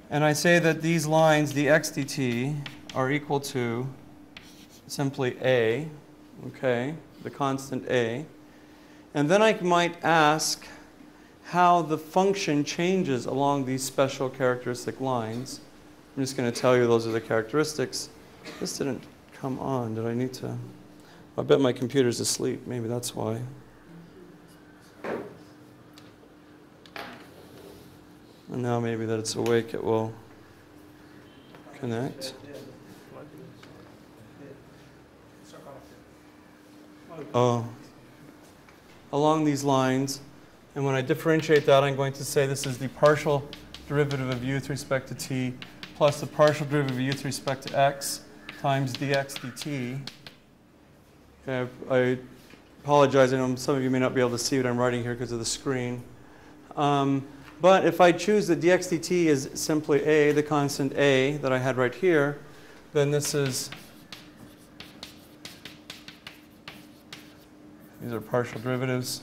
And I say that these lines, dx dt, are equal to simply a, okay, the constant a. And then I might ask how the function changes along these special characteristic lines. I'm just going to tell you those are the characteristics. This didn't come on. Did I need to? I bet my computer's asleep. Maybe that's why. And now maybe that it's awake, it will connect. Oh. Along these lines, and when I differentiate that, I'm going to say this is the partial derivative of u with respect to t plus the partial derivative of u with respect to x times dx dt. Okay, I apologize. I know some of you may not be able to see what I'm writing here because of the screen. But if I choose that dx dt is simply a, the constant a that I had right here, then this is, these are partial derivatives.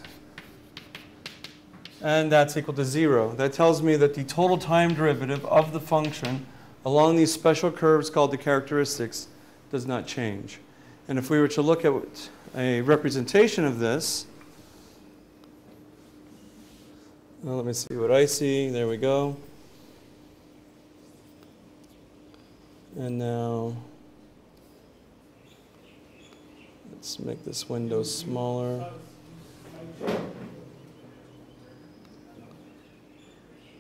And that's equal to 0. That tells me that the total time derivative of the function along these special curves called the characteristics does not change. And if we were to look at a representation of this, well, let me see what I see. There we go. And now let's make this window smaller.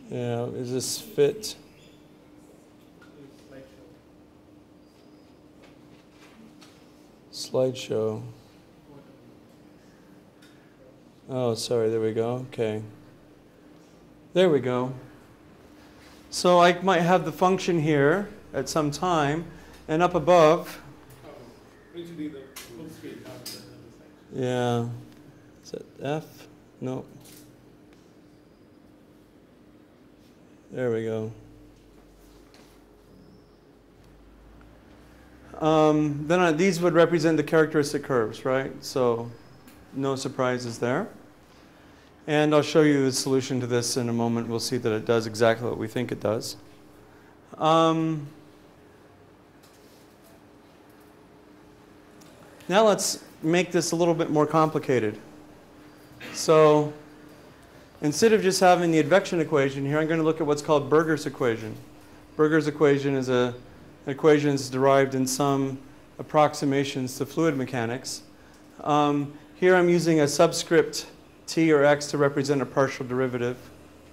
Yeah, is this fit? Slideshow. Oh, sorry, there we go. Okay. There we go. So I might have the function here at some time, and up above. Yeah. Is that F? No. There we go. Then these would represent the characteristic curves, right? So no surprises there. And I'll show you the solution to this in a moment. We'll see that it does exactly what we think it does. Now let's make this a little bit more complicated. So instead of just having the advection equation here, I'm going to look at what's called Burgers equation. Burgers equation is an equation that's derived in some approximations to fluid mechanics. Here I'm using a subscript t or x to represent a partial derivative.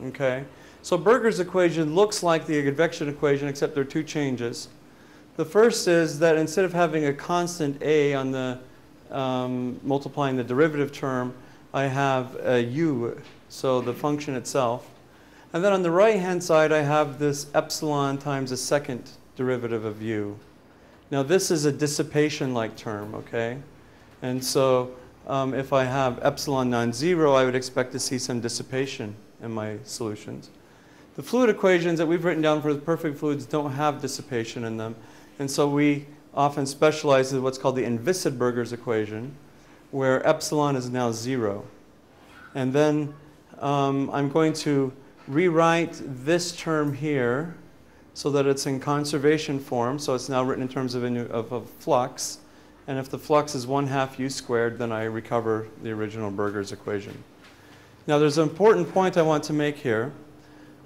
Okay? So Burgers equation looks like the advection equation, except there are two changes. The first is that instead of having a constant a on the multiplying the derivative term, I have a u, so the function itself. And then on the right-hand side, I have this epsilon times a second derivative of u. Now this is a dissipation-like term, okay? And so if I have epsilon non-zero, I would expect to see some dissipation in my solutions. The fluid equations that we've written down for the perfect fluids don't have dissipation in them. And so we often specialize in what's called the inviscid Burgers equation, where epsilon is now 0. And then I'm going to rewrite this term here so that it's in conservation form. So it's now written in terms of a flux. And if the flux is 1/2 u squared, then I recover the original Burgers equation. Now there's an important point I want to make here.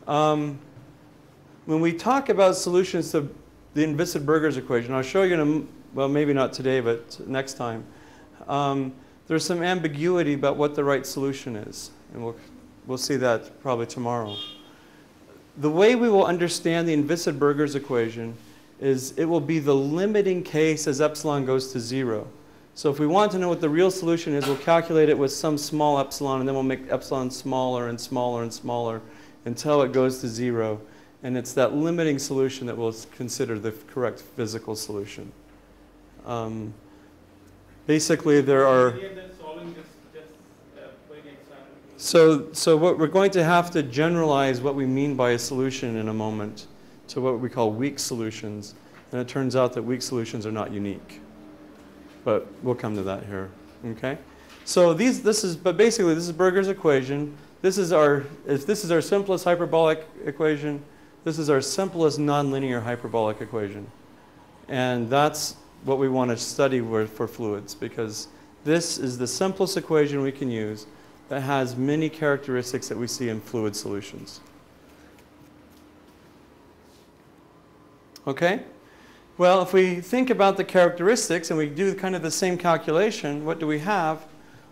When we talk about solutions to the inviscid Burgers equation, I'll show you well, maybe not today, but next time. There's some ambiguity about what the right solution is. And we'll see that probably tomorrow. The way we will understand the inviscid Burgers equation is it will be the limiting case as epsilon goes to 0. So if we want to know what the real solution is, we'll calculate it with some small epsilon, and then we'll make epsilon smaller and smaller and smaller until it goes to 0. And it's that limiting solution that we'll consider the correct physical solution. Basically, there are... So what we're going to have to generalize what we mean by a solution in a moment to what we call weak solutions. And it turns out that weak solutions are not unique. But we'll come to that here. Okay? So but basically this is Burgers equation. If this is our simplest hyperbolic equation, this is our simplest nonlinear hyperbolic equation. And that's what we want to study for fluids, because this is the simplest equation we can use that has many characteristics that we see in fluid solutions. Okay? Well, if we think about the characteristics and we do kind of the same calculation, what do we have?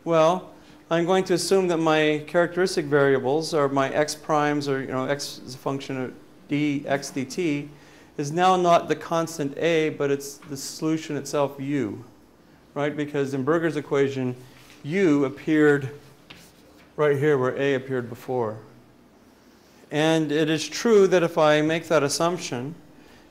Well, I'm going to assume that my characteristic variables are my x primes, or x is a function of dx dt, is now not the constant a, but it's the solution itself, u, right? Because in Burgers equation, u appeared right here where a appeared before. And it is true that if I make that assumption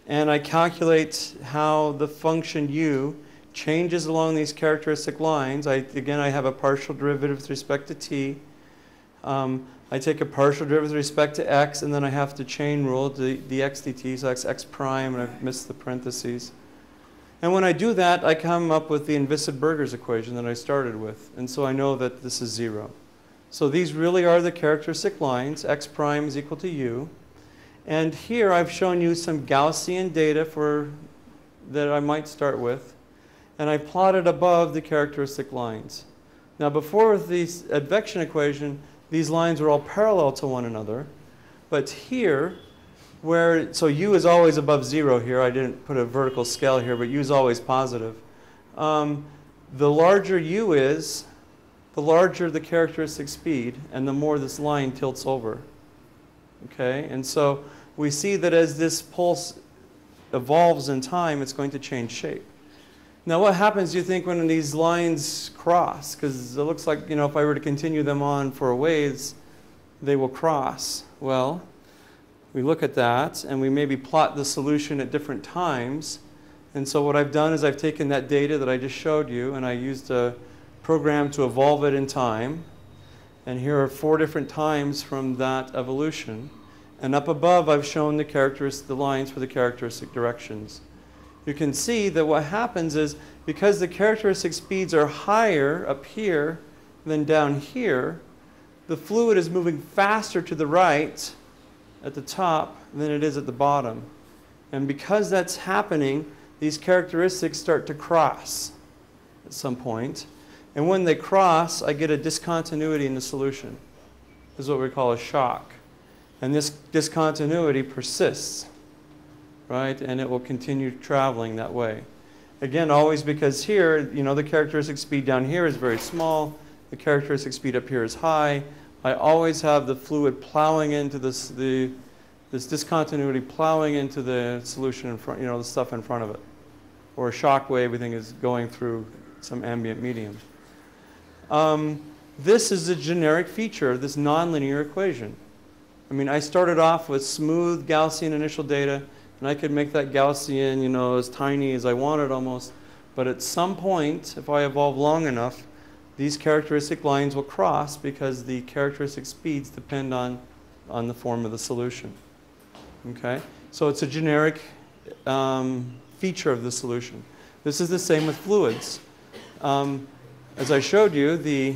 and I calculate how the function u changes along these characteristic lines, again, I have a partial derivative with respect to t. I take a partial derivative with respect to x, and then I have to chain rule the dx dt, so that's x prime, and I've missed the parentheses. And when I do that, I come up with the Inviscid-Burgers equation that I started with. And so I know that this is 0. So these really are the characteristic lines. X prime is equal to u. And here I've shown you some Gaussian data that I might start with. And I plotted above the characteristic lines. Now before the advection equation, these lines were all parallel to one another. But here, so u is always above 0 here. I didn't put a vertical scale here, but u is always positive. The larger u is, the larger the characteristic speed, and the more this line tilts over. Okay, and so we see that as this pulse evolves in time, it's going to change shape. Now what happens, do you think, when these lines cross? Because it looks like, if I were to continue them on for a ways, they will cross. Well, we look at that, and we maybe plot the solution at different times. And so what I've done is I've taken that data that I just showed you, and I used a program to evolve it in time. And here are 4 different times from that evolution. And up above, I've shown the lines for the characteristic directions. You can see that what happens is, because the characteristic speeds are higher up here than down here, the fluid is moving faster to the right at the top than it is at the bottom. And because that's happening, these characteristics start to cross at some point. And when they cross, I get a discontinuity in the solution. This is what we call a shock. And this discontinuity persists, right? And it will continue traveling that way. Again, always because here, the characteristic speed down here is very small. The characteristic speed up here is high. I always have the fluid plowing into this discontinuity plowing into the solution in front, the stuff in front of it. Or a shock wave, we think, is going through some ambient medium. This is a generic feature of this nonlinear equation. I mean, I started off with smooth Gaussian initial data, and I could make that Gaussian, as tiny as I wanted almost. But at some point, if I evolve long enough, these characteristic lines will cross because the characteristic speeds depend on the form of the solution. Okay? So it's a generic feature of the solution. This is the same with fluids. As I showed you, the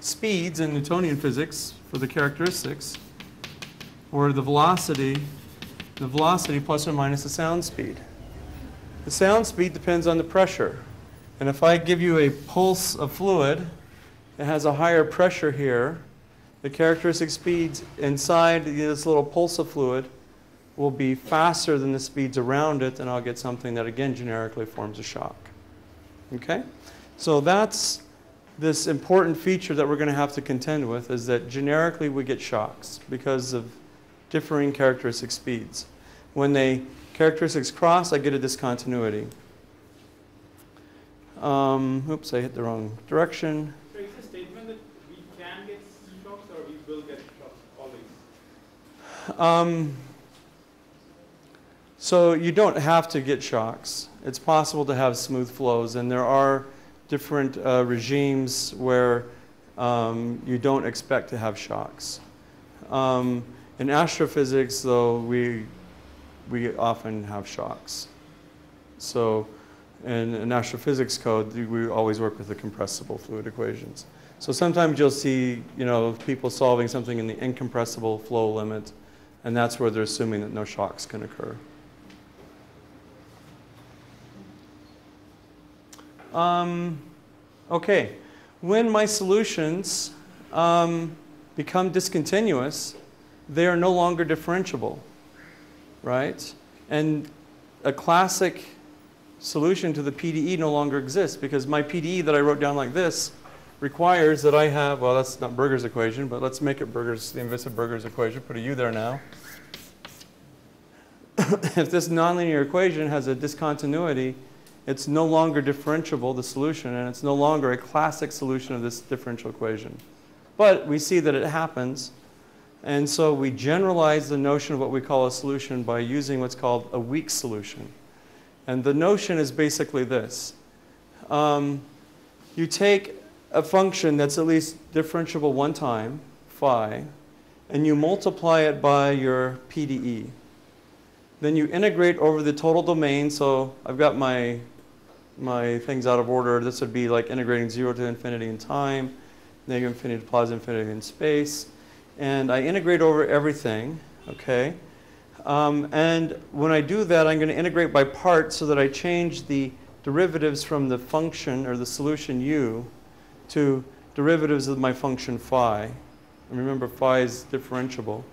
speeds in Newtonian physics for the characteristics were the velocity plus or minus the sound speed. The sound speed depends on the pressure. And if I give you a pulse of fluid that has a higher pressure here, the characteristic speeds inside this little pulse of fluid will be faster than the speeds around it, and I'll get something that, again, generically forms a shock. Okay? So that's this important feature that we're going to have to contend with, is that generically we get shocks because of differing characteristic speeds. When the characteristics cross, I get a discontinuity. Oops, I hit the wrong direction. So is the statement that we can get shocks or we will get shocks always? So you don't have to get shocks. It's possible to have smooth flows, and there are different regimes where you don't expect to have shocks. In astrophysics, though, we often have shocks. So in astrophysics code, we always work with the compressible fluid equations. So sometimes you'll see, people solving something in the incompressible flow limit, and that's where they're assuming that no shocks can occur. Okay, when my solutions become discontinuous, they are no longer differentiable, right? And a classic solution to the PDE no longer exists, because my PDE that I wrote down like this requires that I have, well, that's not Burgers' equation, but let's make it Burgers, the Inviscid-Burgers equation, put a U there now. If this nonlinear equation has a discontinuity, it's no longer differentiable, the solution, and it's no longer a classic solution of this differential equation. But we see that it happens, and so we generalize the notion of what we call a solution by using what's called a weak solution. And the notion is basically this. You take a function that's at least differentiable one time, phi, and you multiply it by your PDE. Then you integrate over the total domain. So I've got my things out of order. This would be like integrating 0 to infinity in time, negative infinity to positive infinity in space. And I integrate over everything, okay? And when I do that, I'm going to integrate by parts so that I change the derivatives from the function or the solution u to derivatives of my function phi. And remember, phi is differentiable.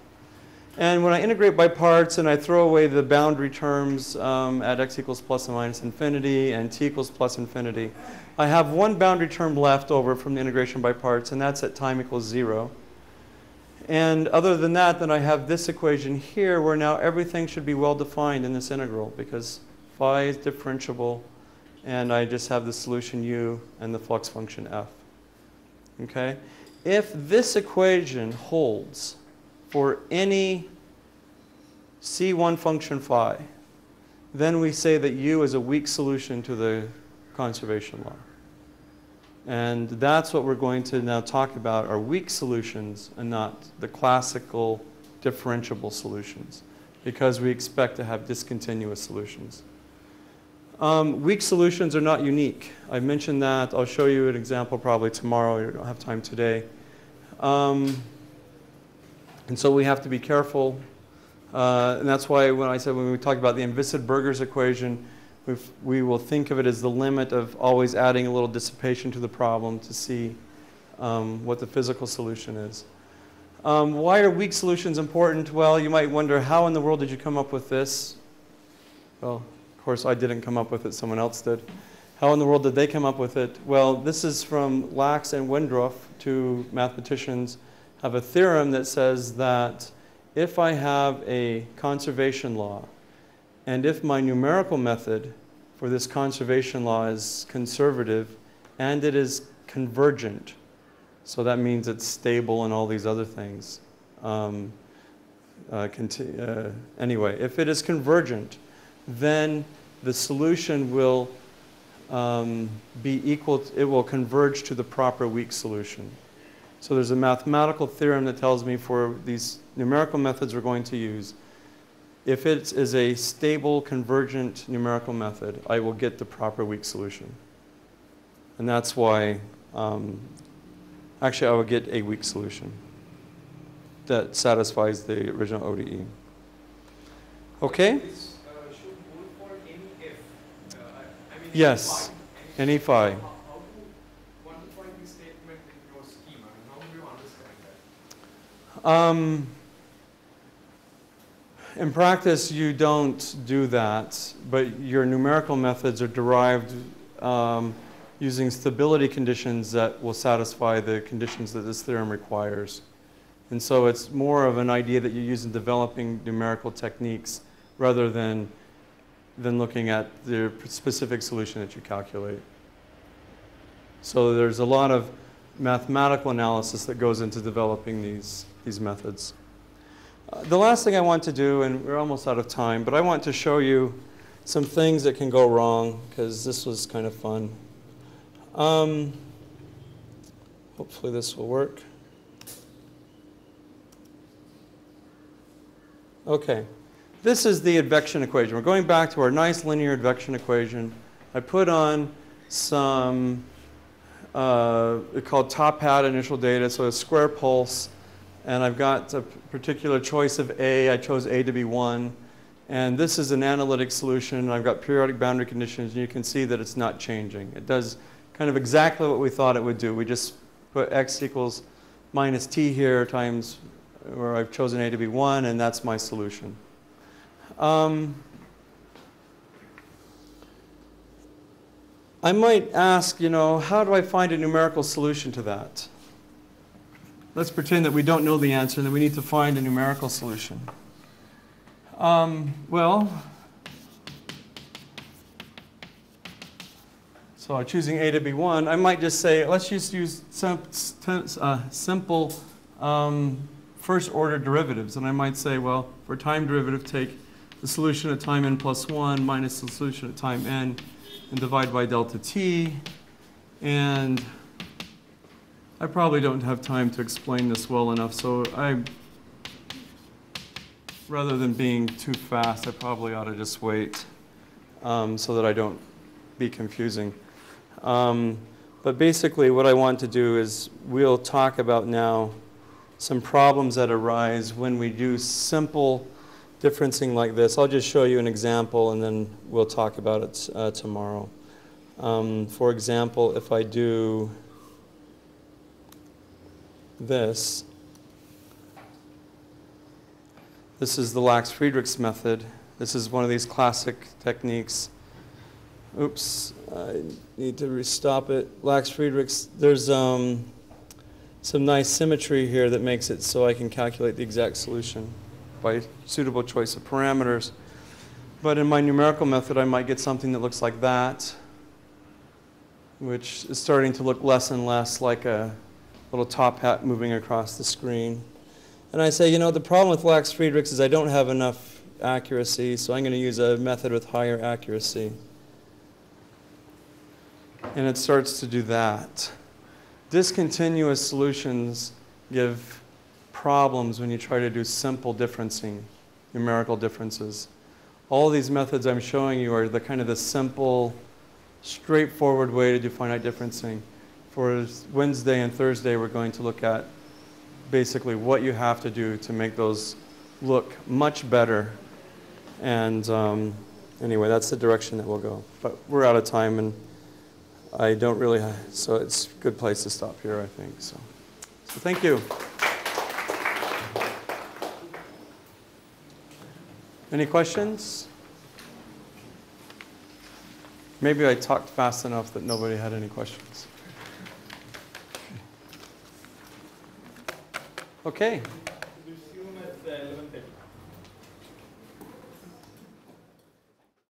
And when I integrate by parts and I throw away the boundary terms at x equals plus and minus infinity and t equals plus infinity, I have one boundary term left over from the integration by parts, and that's at time equals 0. And other than that, then I have this equation here where now everything should be well defined in this integral because phi is differentiable, and I just have the solution u and the flux function f. Okay? If this equation holds for any C1 function phi, then we say that u is a weak solution to the conservation law. And that's what we're going to now talk about, are weak solutions and not the classical differentiable solutions, because we expect to have discontinuous solutions. Weak solutions are not unique. I mentioned that. I'll show you an example probably tomorrow. I don't have time today. And so we have to be careful. And that's why when I said when we talk about the Inviscid-Burgers equation, we will think of it as the limit of always adding a little dissipation to the problem to see what the physical solution is. Why are weak solutions important? Well, you might wonder, how in the world did you come up with this? Well, of course, I didn't come up with it. Someone else did. How in the world did they come up with it? Well, this is from Lax and Wendroff, two mathematicians, have a theorem that says that if I have a conservation law, and if my numerical method for this conservation law is conservative, and it is convergent, so that means it's stable and all these other things. Anyway, if it is convergent, then the solution will be equal, it will converge to the proper weak solution. So there's a mathematical theorem that tells me for these numerical methods we're going to use, if it is a stable convergent numerical method, I will get the proper weak solution. And that's why, actually I will get a weak solution that satisfies the original ODE. Okay? This should hold for any f. I mean, Yes, any phi. How to quantify this statement in your schema? How do you understand that? In practice, you don't do that, but your numerical methods are derived using stability conditions that will satisfy the conditions that this theorem requires. And so it's more of an idea that you use in developing numerical techniques rather than looking at the specific solution that you calculate. So there's a lot of mathematical analysis that goes into developing these methods. The last thing I want to do, and we're almost out of time, but I want to show you some things that can go wrong, because this was kind of fun. Hopefully this will work. Okay, this is the advection equation. We're going back to our nice linear advection equation. I put on some called top hat initial data, so a square pulse. And I've got a particular choice of A. I chose A to be 1. And this is an analytic solution. I've got periodic boundary conditions, and you can see that it's not changing. It does kind of exactly what we thought it would do. We just put x equals minus t here times where I've chosen A to be 1, and that's my solution. I might ask, how do I find a numerical solution to that? Let's pretend that we don't know the answer and that we need to find a numerical solution. So choosing A to be 1, I might just say, let's just use simple first order derivatives. And I might say, well, for time derivative, take the solution at time n plus 1 minus the solution at time n and divide by delta t. And I probably don't have time to explain this well enough, so rather than being too fast, I probably ought to just wait so that I don't be confusing. But basically what I want to do is we'll talk about now some problems that arise when we do simple differencing like this. I'll just show you an example and then we'll talk about it tomorrow. For example, if I do this, this is the Lax-Friedrichs method. This is one of these classic techniques. Oops, I need to stop it. Lax-Friedrichs, there's some nice symmetry here that makes it so I can calculate the exact solution by suitable choice of parameters. But in my numerical method, I might get something that looks like that, which is starting to look less and less like a little top hat moving across the screen. And I say, you know, the problem with Lax-Friedrichs is I don't have enough accuracy, so I'm going to use a method with higher accuracy. And it starts to do that. Discontinuous solutions give problems when you try to do simple differencing, numerical differences. All these methods I'm showing you are the kind of the simple, straightforward way to do finite differencing. For Wednesday and Thursday, we're going to look at basically what you have to do to make those look much better. And anyway, that's the direction that we'll go. But we're out of time, and I don't really, so it's a good place to stop here, I think. So thank you. Any questions? Maybe I talked fast enough that nobody had any questions. Okay.